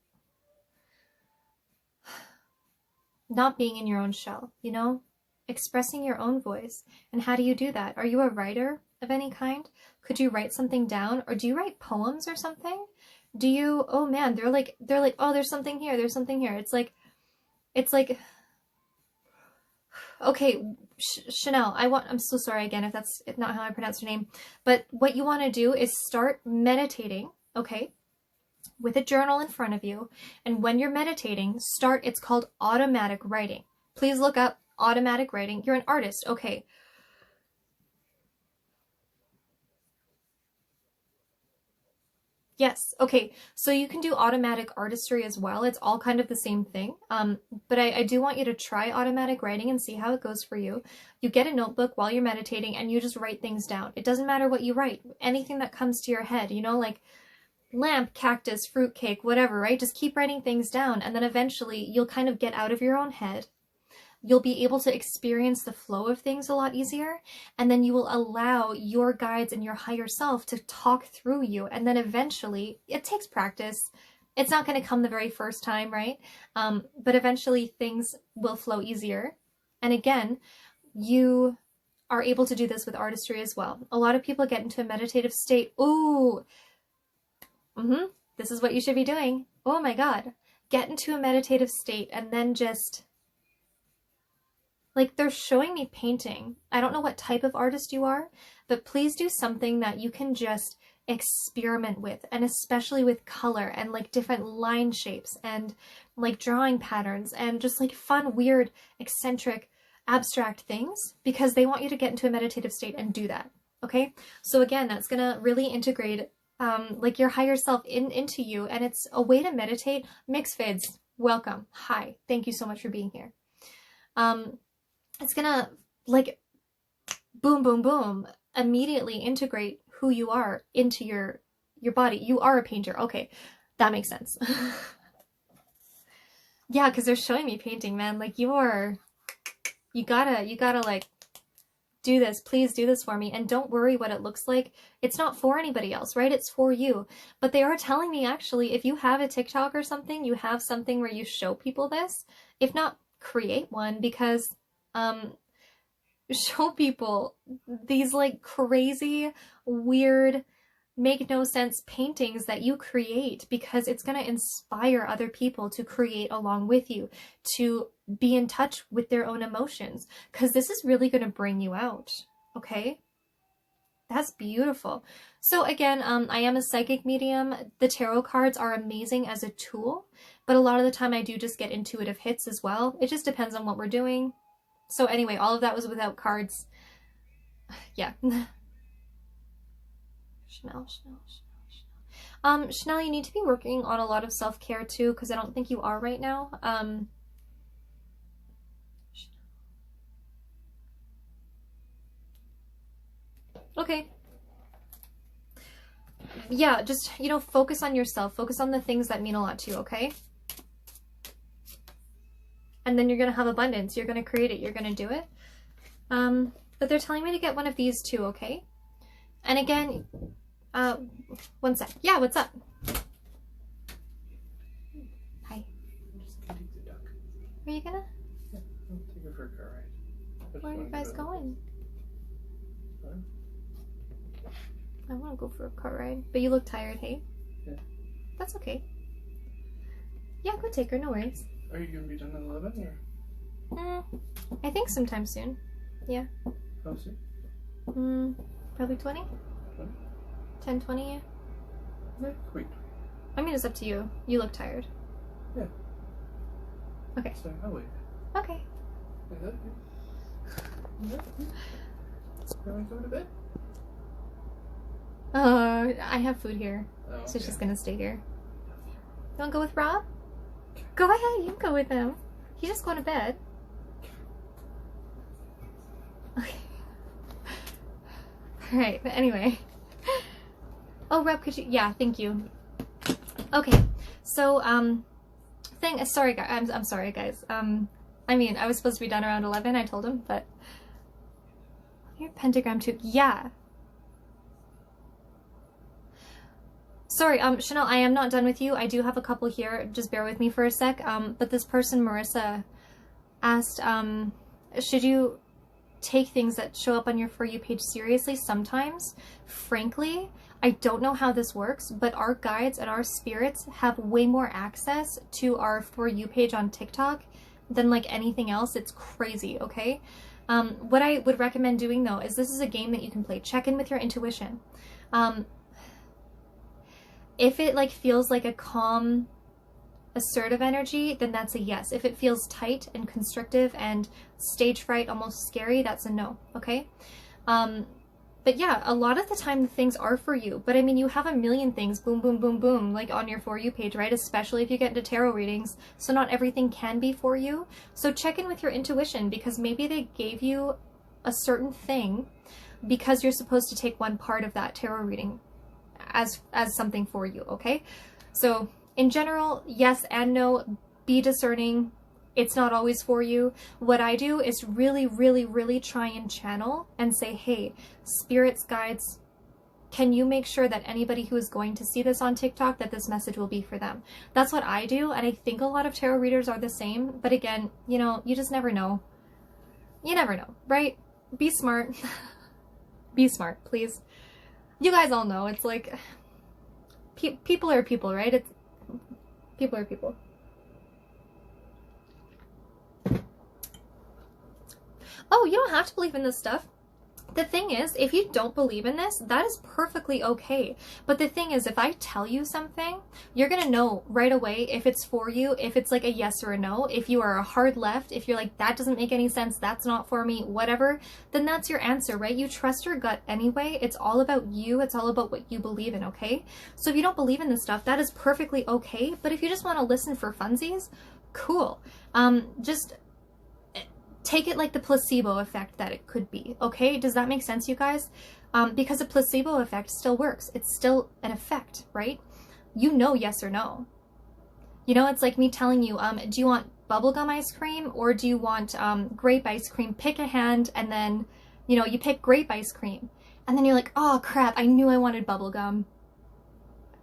being in your own shell, you know? Expressing your own voice. And how do you do that? Are you a writer of any kind? Could you write something down? Or do you write poems or something? Do you, oh man, they're like, oh, there's something here, there's something here. It's like, okay, Chanel, I'm so sorry again if that's not how I pronounce your name, but what you want to do is start meditating, okay, with a journal in front of you, and when you're meditating, it's called automatic writing. Please look up automatic writing. You're an artist, okay. Yes, okay, so you can do automatic artistry as well. It's all kind of the same thing, but I do want you to try automatic writing and see how it goes for you. You get a notebook while you're meditating and you just write things down. It doesn't matter what you write, anything that comes to your head, you know, like lamp, cactus, fruitcake, whatever, right? Just keep writing things down, and then eventually you'll kind of get out of your own head. You'll be able to experience the flow of things a lot easier, and then you will allow your guides and your higher self to talk through you, and then eventually, it takes practice. It's not going to come the very first time, right? But eventually things will flow easier. And again, you are able to do this with artistry as well. A lot of people get into a meditative state. Ooh, this is what you should be doing. Oh my God. Get into a meditative state and then just, like, they're showing me painting. I don't know what type of artist you are, but please do something that you can just experiment with, and especially with color and like different line shapes and like drawing patterns and just like fun, weird, eccentric, abstract things, because they want you to get into a meditative state and do that. Okay? So again, that's gonna really integrate like your higher self into you, and it's a way to meditate. Mixed Fids, welcome. Hi, thank you so much for being here. It's gonna like boom, boom, boom, immediately integrate who you are into your body. You are a painter. Okay, that makes sense. Yeah, because they're showing me painting, man. Like you gotta like do this. Please do this for me. And don't worry what it looks like. It's not for anybody else, right? It's for you. But they are telling me actually, if you have a TikTok or something, you have something where you show people this. If not, create one, because show people these like crazy, weird, make no sense paintings that you create, because it's going to inspire other people to create along with you, to be in touch with their own emotions, because this is really going to bring you out. Okay, that's beautiful. So again, I am a psychic medium. The tarot cards are amazing as a tool, but a lot of the time I do just get intuitive hits as well. It just depends on what we're doing. So anyway, all of that was without cards. Yeah. Chanel. Chanel, you need to be working on a lot of self-care too, because I don't think you are right now. Okay. Yeah, just, you know, focus on yourself. Focus on the things that mean a lot to you, okay? And then you're going to have abundance. You're going to create it. You're going to do it. But they're telling me to get one of these too, okay? And again, one sec. Yeah, what's up? Hi. I'm just gonna take the duck. Are you gonna? Yeah, I'll take her for a car ride. Where are you guys going? Huh? I want to go for a car ride, but you look tired, hey? Yeah. That's okay. Yeah, go take her, no worries. Are you gonna be done at 11 or? I think sometime soon. Yeah. How soon? Probably 20? 20? 10, 20, yeah. Yeah, wait. I mean, it's up to you. You look tired. Yeah. Okay. So I'll wait. Okay. Is that good? Yeah. You wanna go to bed? I have food here, Oh, so okay. she's gonna stay here. You wanna go with Rob? Go ahead, you can go with him. He's just going to bed. Okay. Alright, but anyway. Oh, Rob, could you? Yeah, thank you. Okay, so, sorry, guys. I'm sorry, guys. I mean, I was supposed to be done around 11, I told him, but. Your pentagram too. Yeah. Sorry, Chanel, I am not done with you. I do have a couple here. Just bear with me for a sec. But this person, Marissa, asked, should you take things that show up on your For You page seriously? Sometimes. Frankly, I don't know how this works, but our guides and our spirits have way more access to our For You page on TikTok than like anything else. It's crazy, okay? What I would recommend doing though is this is a game that you can play. Check in with your intuition. If it like feels like a calm, assertive energy, then that's a yes. If it feels tight and constrictive and stage fright, almost scary, that's a no, okay? But yeah, a lot of the time the things are for you. But I mean, you have a million things, boom, boom, boom, boom, like on your For You page, right? Especially if you get into tarot readings. So not everything can be for you. So check in with your intuition, because maybe they gave you a certain thing because you're supposed to take one part of that tarot reading as something for you, okay? So in general, yes and no, be discerning. It's not always for you. What I do is really, really, really try and channel and say, hey, spirits, guides, can you make sure that anybody who is going to see this on TikTok, that this message will be for them? That's what I do, and I think a lot of tarot readers are the same. But again, you know, you just never know. You never know, right? Be smart. Be smart, please. You guys all know, it's like, people are people, right? It's people are people. Oh, you don't have to believe in this stuff. The thing is, if you don't believe in this, that is perfectly okay. But the thing is, if I tell you something, you're going to know right away if it's for you, if it's like a yes or a no, if you are a hard left, if you're like, that doesn't make any sense, that's not for me, whatever, then that's your answer, right? You trust your gut anyway. It's all about you. It's all about what you believe in, okay? So if you don't believe in this stuff, that is perfectly okay. But if you just want to listen for funsies, cool. Just take it like the placebo effect that it could be, okay? Does that make sense, you guys? Because the placebo effect still works. It's still an effect, right? You know yes or no. You know, it's like me telling you, do you want bubblegum ice cream or do you want grape ice cream? Pick a hand, and then, you know, you pick grape ice cream. And then you're like, oh crap, I knew I wanted bubblegum.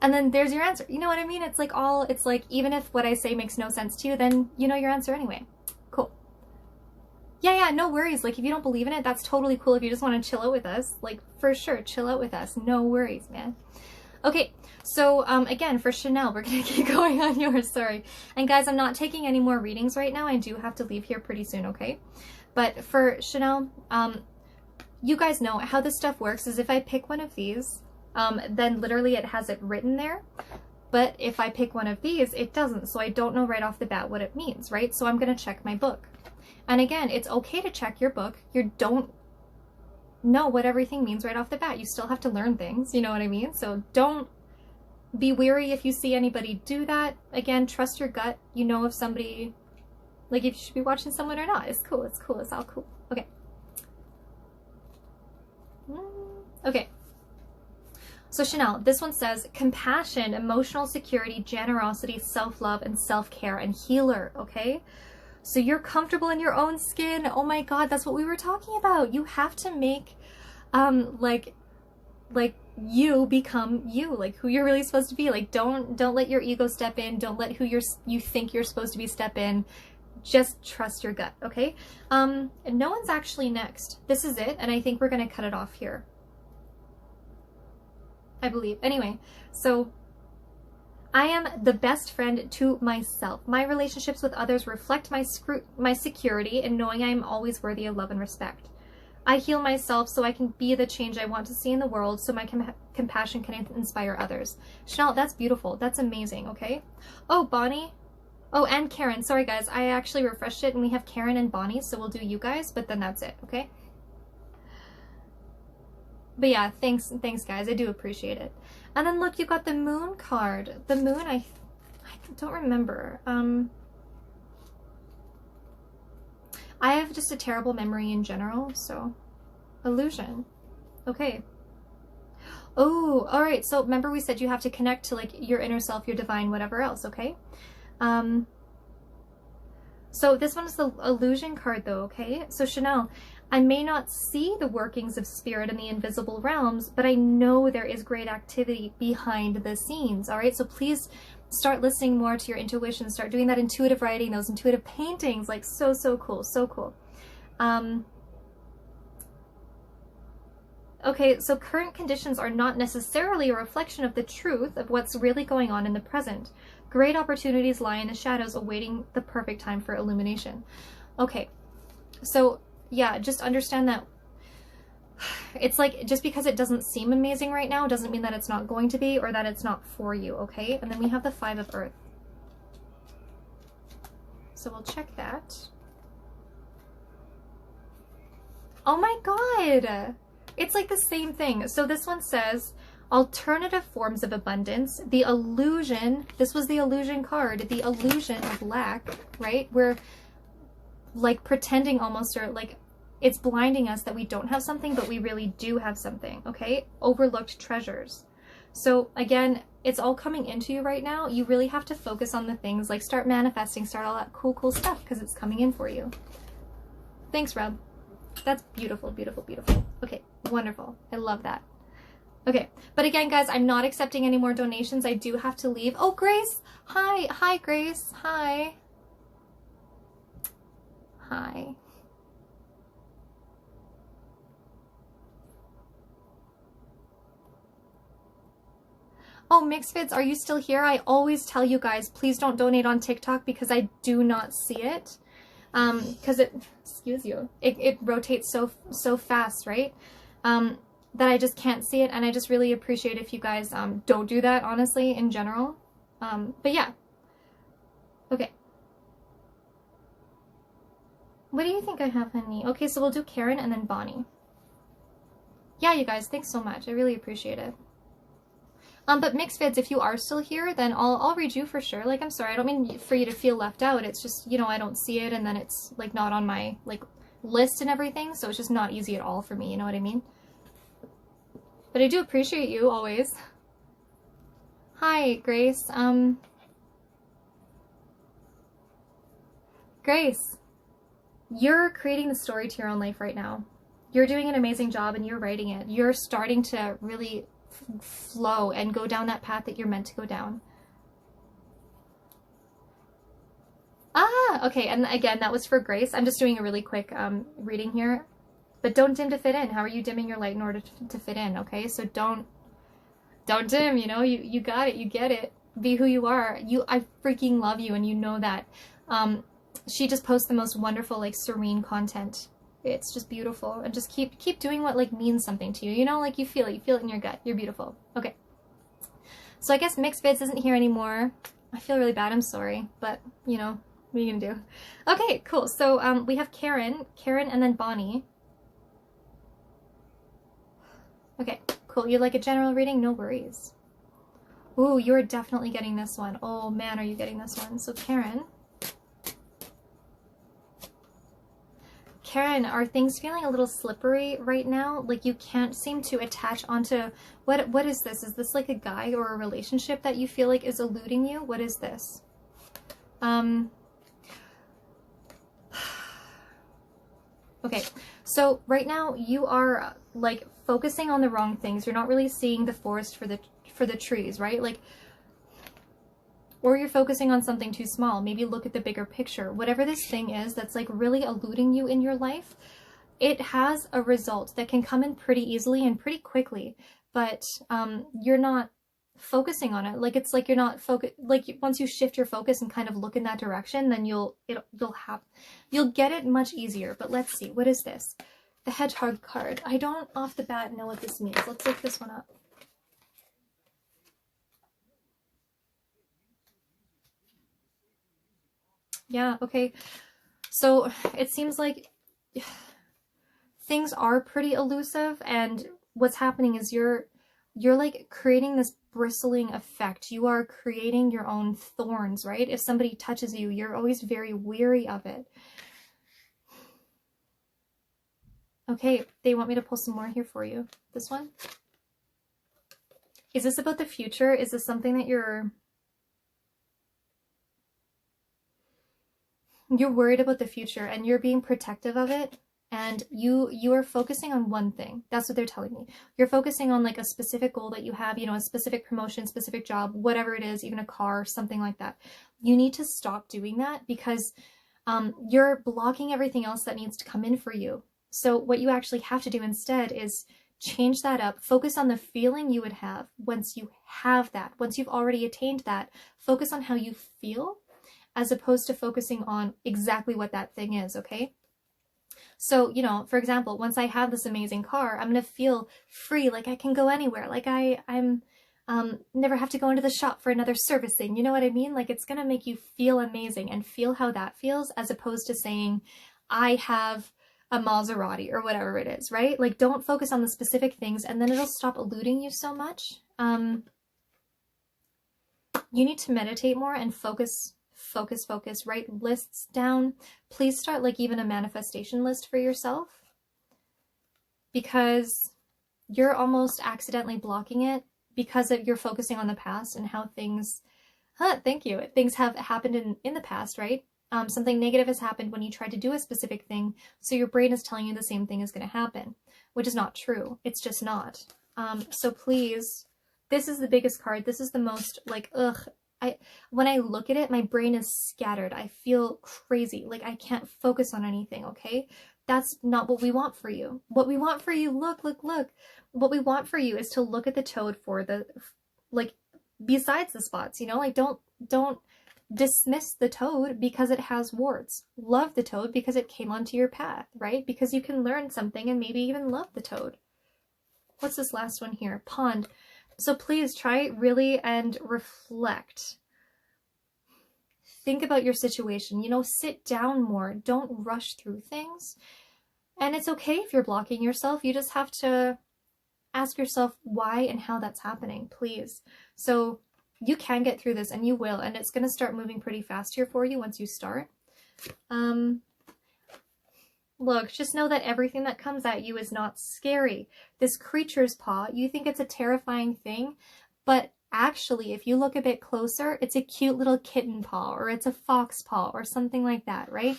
And then there's your answer. You know what I mean? It's like it's like, even if what I say makes no sense to you, then you know your answer anyway. Cool. Yeah, no worries. Like, if you don't believe in it, that's totally cool. If you just want to chill out with us, like, for sure, chill out with us. No worries, man. Okay, so, again, for Chanel, we're gonna keep going on yours, sorry. And guys, I'm not taking any more readings right now. I do have to leave here pretty soon, okay? But for Chanel, you guys know how this stuff works is if I pick one of these, then literally it has it written there. But if I pick one of these, it doesn't. So I don't know right off the bat what it means, right? So I'm gonna check my book. And again, it's okay to check your book. You don't know what everything means right off the bat. You still have to learn things, you know what I mean? So don't be weary if you see anybody do that. Again, trust your gut. You know if somebody, like, if you should be watching someone or not. It's cool, it's cool, it's all cool. Okay. Okay. So Chanel, this one says compassion, emotional security, generosity, self-love, and self-care, and healer, okay? So you're comfortable in your own skin. Oh my God, that's what we were talking about. You have to make, like you become you, like who you're really supposed to be. Like, don't let your ego step in. Don't let who you think you're supposed to be step in. Just trust your gut, okay? And no one's actually next. This is it, and I think we're gonna cut it off here. I believe. Anyway, so I am the best friend to myself. My relationships with others reflect my security in knowing I am always worthy of love and respect. I heal myself so I can be the change I want to see in the world, so my compassion can inspire others. Chanel, that's beautiful. That's amazing, okay? Oh, Bonnie. Oh, and Karen. Sorry, guys. I actually refreshed it, and we have Karen and Bonnie, so we'll do you guys, but then that's it, okay? But yeah, thanks guys. I do appreciate it. And then look, you got the moon card. The moon, I don't remember. I have just a terrible memory in general, so. Illusion. Okay. Oh, all right. So remember we said you have to connect to like your inner self, your divine, whatever else, okay? So this one is the illusion card though, okay? So Chanel, I may not see the workings of spirit in the invisible realms, but I know there is great activity behind the scenes, all right? So please start listening more to your intuition, start doing that intuitive writing, those intuitive paintings, like so cool, so cool. Okay, so current conditions are not necessarily a reflection of the truth of what's really going on in the present. Great opportunities lie in the shadows awaiting the perfect time for illumination. Okay, so yeah, just understand that it's like, just because it doesn't seem amazing right now doesn't mean that it's not going to be or that it's not for you, okay? And then we have the 5 of Earth. So we'll check that. Oh my God! It's like the same thing. So this one says, alternative forms of abundance, the illusion, this was the illusion card, the illusion of lack, right? We're like pretending almost, or like it's blinding us that we don't have something, but we really do have something, okay? Overlooked treasures. So again, it's all coming into you right now. You really have to focus on the things, like start manifesting, start all that cool stuff, because it's coming in for you. Thanks, Rob. That's beautiful, beautiful, beautiful. Okay, wonderful. I love that. Okay, but again, guys, I'm not accepting any more donations. I do have to leave. Oh, Grace! Hi! Hi, Grace! Hi! Hi. Oh, Mixfits, are you still here? I always tell you guys, please don't donate on TikTok because I do not see it. Because it, excuse you, it rotates so fast, right? that I just can't see it, and I just really appreciate if you guys don't do that, honestly, in general. But yeah. Okay. What do you think I have, honey? Okay, so we'll do Karen and then Bonnie. Yeah, you guys, thanks so much. I really appreciate it. But Mixed Vids, if you are still here, then I'll read you for sure. Like, I'm sorry, I don't mean for you to feel left out. It's just, you know, I don't see it, and then it's like not on my like list and everything, so it's just not easy at all for me, you know what I mean? But I do appreciate you always. Hi, Grace. Grace, you're creating the story to your own life right now. You're doing an amazing job and you're writing it. You're starting to really flow and go down that path that you're meant to go down. Ah, okay, and again, that was for Grace. I'm just doing a really quick reading here. But don't dim to fit in. How are you dimming your light in order to fit in, okay? So don't dim, you know? You got it, you get it. Be who you are. I freaking love you, and you know that. She just posts the most wonderful, like, serene content. It's just beautiful. And just keep doing what, like, means something to you. You know, like, you feel it in your gut. You're beautiful. Okay. So I guess Mixed Vids isn't here anymore. I feel really bad. I'm sorry. But, you know, what are you gonna do? Okay, cool. So we have Karen, and then Bonnie. Okay, cool. You like a general reading? No worries. Ooh, you're definitely getting this one. Oh man, are you getting this one? So Karen, are things feeling a little slippery right now? Like you can't seem to attach onto, what is this? Is this like a guy or a relationship that you feel like is eluding you? What is this? Okay, so right now you are like focusing on the wrong things. You're not really seeing the forest for the trees, right? Like, or you're focusing on something too small. Maybe look at the bigger picture. Whatever this thing is that's like really eluding you in your life, it has a result that can come in pretty easily and pretty quickly, but you're not focusing on it. Like it's like you're not like once you shift your focus and kind of look in that direction, then you'll get it much easier. But let's see, what is this? The Hedgehog card. I don't off the bat know what this means. Let's look this one up. Yeah, okay. So it seems like things are pretty elusive, and what's happening is you're like creating this bristling effect. You are creating your own thorns, right? If somebody touches you, you're always very weary of it. Okay, they want me to pull some more here for you. This one? Is this about the future? Is this something that you're worried about the future and you're being protective of it, and you are focusing on one thing? That's what they're telling me. You're focusing on like a specific goal that you have, you know, a specific promotion, specific job, whatever it is, even a car, something like that. You need to stop doing that because you're blocking everything else that needs to come in for you. So what you actually have to do instead is change that up. Focus on the feeling you would have once you have that. Once you've already attained that, focus on how you feel as opposed to focusing on exactly what that thing is, okay? So, you know, for example, once I have this amazing car, I'm going to feel free, like I can go anywhere, like I'm never have to go into the shop for another servicing, you know what I mean? Like it's going to make you feel amazing and feel how that feels, as opposed to saying, I have a Maserati or whatever it is, right? Like don't focus on the specific things, and then it'll stop eluding you so much. You need to meditate more and focus, write lists down. Please start like even a manifestation list for yourself, because you're almost accidentally blocking it because you're focusing on the past and how things, things have happened in the past, right? Something negative has happened when you tried to do a specific thing, so your brain is telling you the same thing is going to happen, which is not true. It's just not. So please, this is the biggest card. This is the most like, ugh. When I look at it, my brain is scattered. I feel crazy. Like I can't focus on anything, okay? That's not what we want for you. What we want for you, look. What we want for you is to look at the toad for the, like, besides the spots, you know? Like don't dismiss the toad because it has warts. Love the toad because it came onto your path, right? Because you can learn something and maybe even love the toad. What's this last one here? Pond. So please try really and reflect. Think about your situation. You know, sit down more. Don't rush through things. And it's okay if you're blocking yourself. You just have to ask yourself why and how that's happening, please. So you can get through this, and you will, and it's going to start moving pretty fast here for you once you start. Look, just know that everything that comes at you is not scary. This creature's paw, you think it's a terrifying thing, but actually, if you look a bit closer, it's a cute little kitten paw, or it's a fox paw, or something like that, right?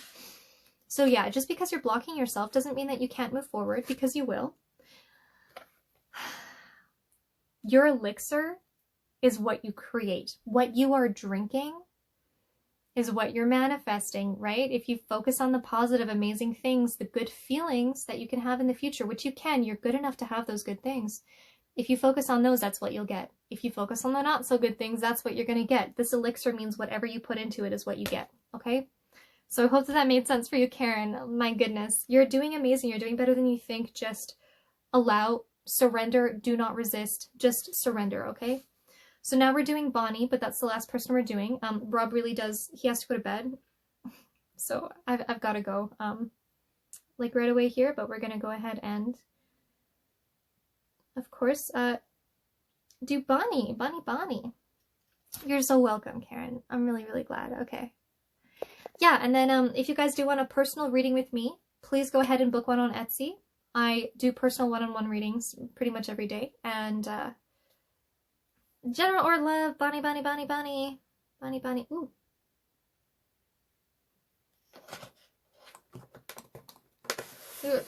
So yeah, just because you're blocking yourself doesn't mean that you can't move forward, because you will. Your elixir is what you create. What you are drinking is what you're manifesting, right? If you focus on the positive, amazing things, the good feelings that you can have in the future, which you can, you're good enough to have those good things. If you focus on those, that's what you'll get. If you focus on the not so good things, that's what you're going to get. This elixir means whatever you put into it is what you get, okay? So I hope that made sense for you, Karen. My goodness, you're doing amazing. You're doing better than you think. Just allow, surrender, do not resist. Just surrender, okay? So now we're doing Bonnie, but that's the last person we're doing. Rob really does, he has to go to bed. So I've got to go, like right away here, but we're going to go ahead and, of course, do Bonnie. Bonnie. You're so welcome, Karen. I'm really, really glad. Okay. Yeah, and then if you guys do want a personal reading with me, please go ahead and book one on Etsy. I do personal one-on-one readings pretty much every day. And General or love, Bonnie. Ooh. Ugh.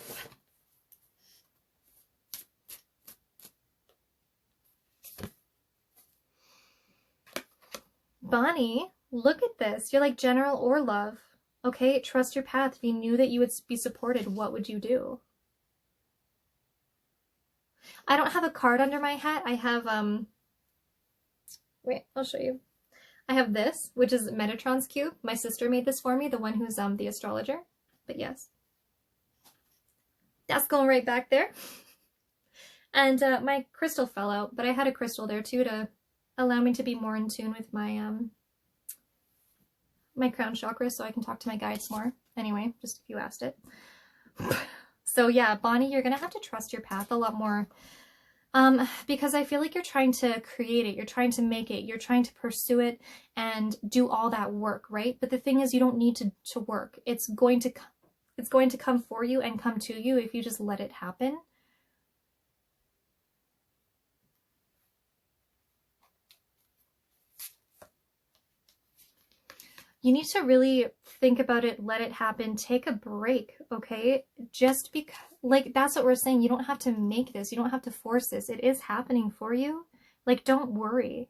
Bonnie, look at this. You're like General or love. Okay, trust your path. If you knew that you would be supported, what would you do? I don't have a card under my hat. I have, wait, I'll show you. I have this, which is Metatron's cube. My sister made this for me, the one who's the astrologer. But yes. That's going right back there. And my crystal fell out, but I had a crystal there too to allow me to be more in tune with my my crown chakra, so I can talk to my guides more. Anyway, just if you asked it. So yeah, Bonnie, you're gonna have to trust your path a lot more. Because I feel like you're trying to create it, you're trying to make it, you're trying to pursue it and do all that work, right? But the thing is, you don't need to work. It's going to come for you and come to you if you just let it happen. You need to really think about it, let it happen, take a break, okay? Just because, like, that's what we're saying. You don't have to make this. You don't have to force this. It is happening for you. Like, don't worry.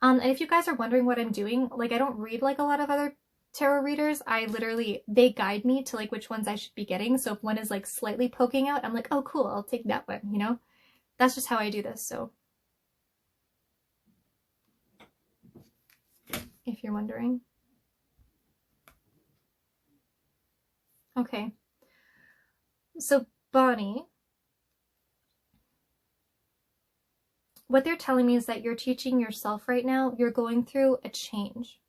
And if you guys are wondering what I'm doing, like, I don't read like a lot of other tarot readers. I literally, they guide me to like which ones I should be getting. So if one is like slightly poking out, I'm like, oh, cool, I'll take that one, you know? That's just how I do this, so. If you're wondering. Okay, so Bonnie, what they're telling me is that you're teaching yourself right now, you're going through a change.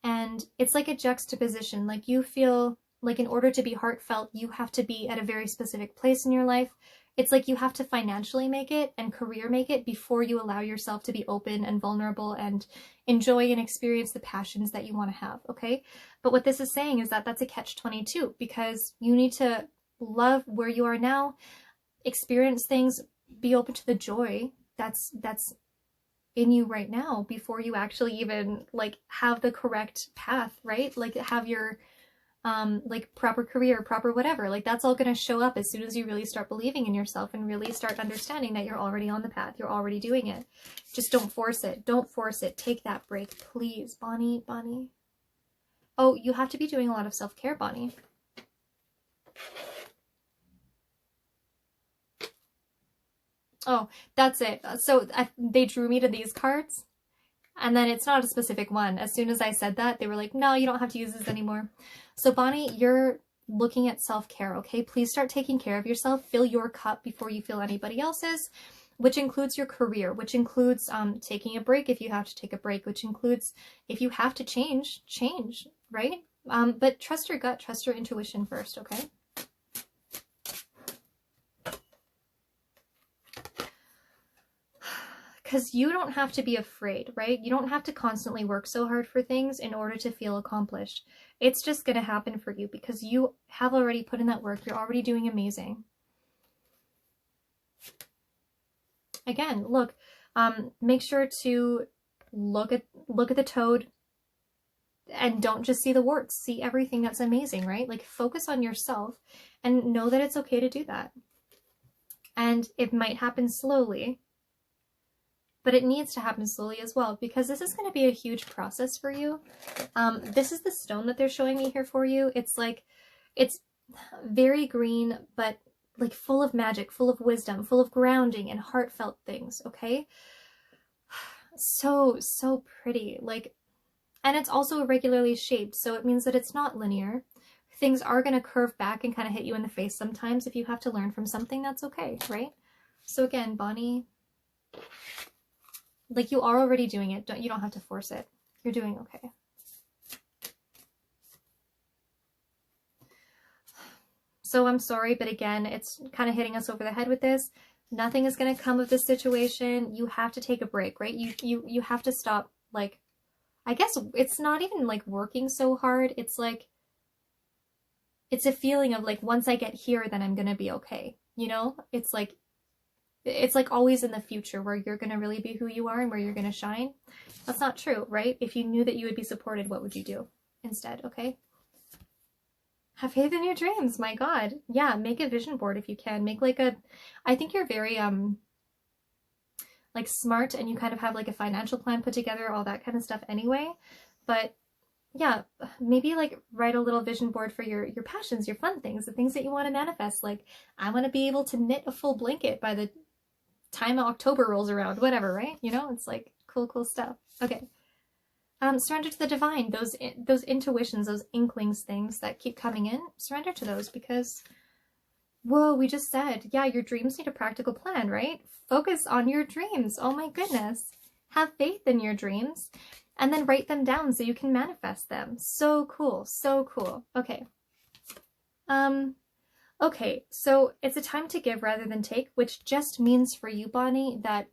And it's like a juxtaposition, like you feel like in order to be heartfelt, you have to be at a very specific place in your life. It's like you have to financially make it and career make it before you allow yourself to be open and vulnerable and enjoy and experience the passions that you want to have, okay? But what this is saying is that that's a catch-22 because you need to love where you are now, experience things, be open to the joy that's in you right now before you actually even like have the correct path, right? Like have your like proper career, proper whatever, like that's all going to show up as soon as you really start believing in yourself and really start understanding that you're already on the path, you're already doing it. Just don't force it. Don't force it. Take that break, please. Bonnie. Oh, you have to be doing a lot of self-care, Bonnie. Oh, that's it. So they drew me to these cards. And then it's not a specific one. As soon as I said that, they were like, no, you don't have to use this anymore. So Bonnie, you're looking at self-care, okay? Please start taking care of yourself. Fill your cup before you fill anybody else's, which includes your career, which includes taking a break if you have to take a break, which includes if you have to change, right? But trust your gut, trust your intuition first, okay? Because you don't have to be afraid, right? You don't have to constantly work so hard for things in order to feel accomplished. It's just going to happen for you because you have already put in that work. You're already doing amazing. Again, look, make sure to look at the toad and don't just see the warts. See everything that's amazing, right? Like, focus on yourself and know that it's okay to do that. And it might happen slowly, but it needs to happen slowly as well, because this is going to be a huge process for you. This is the stone that they're showing me here for you. It's like, it's very green, but like full of magic, full of wisdom, full of grounding and heartfelt things, okay? So pretty. Like, and it's also irregularly shaped, so it means that it's not linear. Things are going to curve back and kind of hit you in the face sometimes. If you have to learn from something, that's okay, right? So again, Bonnie, like, you are already doing it. You don't have to force it. You're doing okay. So I'm sorry, but again, it's kind of hitting us over the head with this. Nothing is going to come of this situation. You have to take a break, right? You have to stop, like, I guess it's not even like working so hard. It's like, it's a feeling of like, once I get here, then I'm going to be okay. You know, it's like always in the future where you're going to really be who you are and where you're going to shine. That's not true, right? If you knew that you would be supported, what would you do instead? Okay. Have faith in your dreams. My God. Yeah. Make a vision board if you can. Make like I think you're very, like smart, and you kind of have like a financial plan put together, all that kind of stuff anyway. But yeah, maybe like write a little vision board for your passions, your fun things, the things that you want to manifest. Like, I want to be able to knit a full blanket by the time October rolls around, whatever, right? You know, it's like cool stuff. Okay. Surrender to the divine. Those intuitions, those inklings, things that keep coming in, surrender to those, because, whoa, we just said, yeah, your dreams need a practical plan, right? Focus on your dreams. Oh my goodness. Have faith in your dreams and then write them down so you can manifest them. So cool. So cool. Okay. Okay, so it's a time to give rather than take, which just means for you, Bonnie, that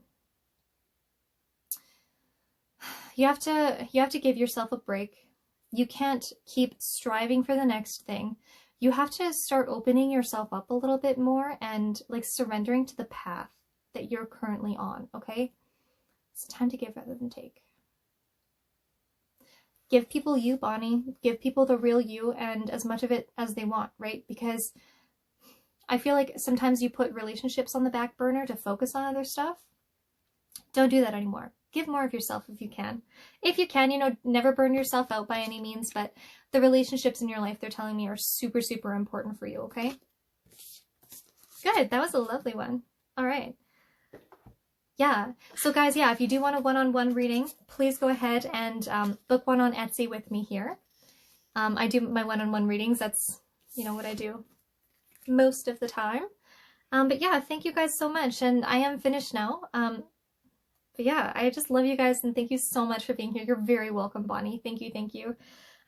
you have to give yourself a break. You can't keep striving for the next thing. You have to start opening yourself up a little bit more and like surrendering to the path that you're currently on, okay? It's time to give rather than take. Give people you, Bonnie. Give people the real you and as much of it as they want, right? Because I feel like sometimes you put relationships on the back burner to focus on other stuff. Don't do that anymore. Give more of yourself if you can. If you can, you know, never burn yourself out by any means, but the relationships in your life, they're telling me, are super, super important for you, okay? Good. That was a lovely one. All right. Yeah. So guys, yeah, if you do want a one-on-one reading, please go ahead and book one on Etsy with me here. I do my one-on-one readings. That's, you know, what I do most of the time. But yeah, thank you guys so much. And I am finished now. But yeah, I just love you guys and thank you so much for being here. You're very welcome, Bonnie. Thank you, thank you.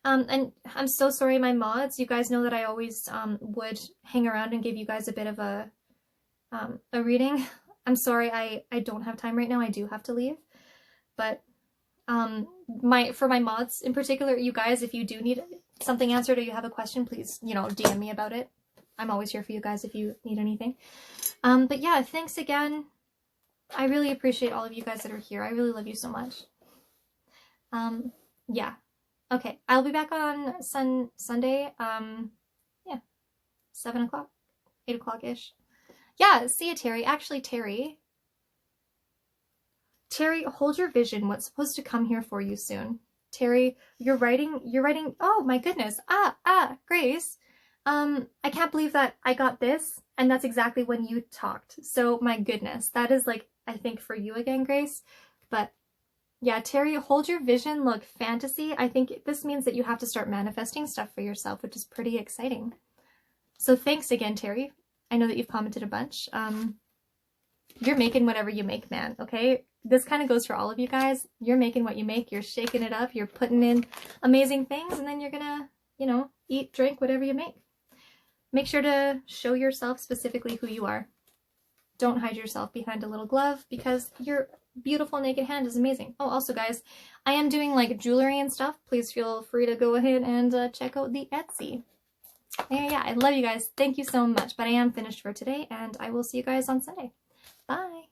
And I'm so sorry, my mods. You guys know that I always would hang around and give you guys a bit of a reading. I'm sorry, I don't have time right now. I do have to leave. But for my mods in particular, you guys, if you do need something answered or you have a question, please, you know, DM me about it. I'm always here for you guys if you need anything. But yeah, thanks again. I really appreciate all of you guys that are here. I really love you so much. Yeah. Okay. I'll be back on Sunday. Yeah. 7 o'clock, 8 o'clock-ish. Yeah. See you, Terry. Actually, Terry, hold your vision. What's supposed to come here for you soon? Terry, you're writing. Oh my goodness. Grace. I can't believe that I got this. And that's exactly when you talked. So my goodness, that is like, I think for you again, Grace. But yeah, Terry, hold your vision. Look, fantasy. I think this means that you have to start manifesting stuff for yourself, which is pretty exciting. So thanks again, Terry. I know that you've commented a bunch. You're making whatever you make, man, okay? This kind of goes for all of you guys. You're making what you make. You're shaking it up. You're putting in amazing things, and then you're gonna, you know, eat, drink, whatever you make. Make sure to show yourself specifically who you are. Don't hide yourself behind a little glove, because your beautiful naked hand is amazing. Oh, also guys, I am doing like jewelry and stuff. Please feel free to go ahead and check out the Etsy. Yeah, I love you guys. Thank you so much. But I am finished for today, and I will see you guys on Sunday. Bye.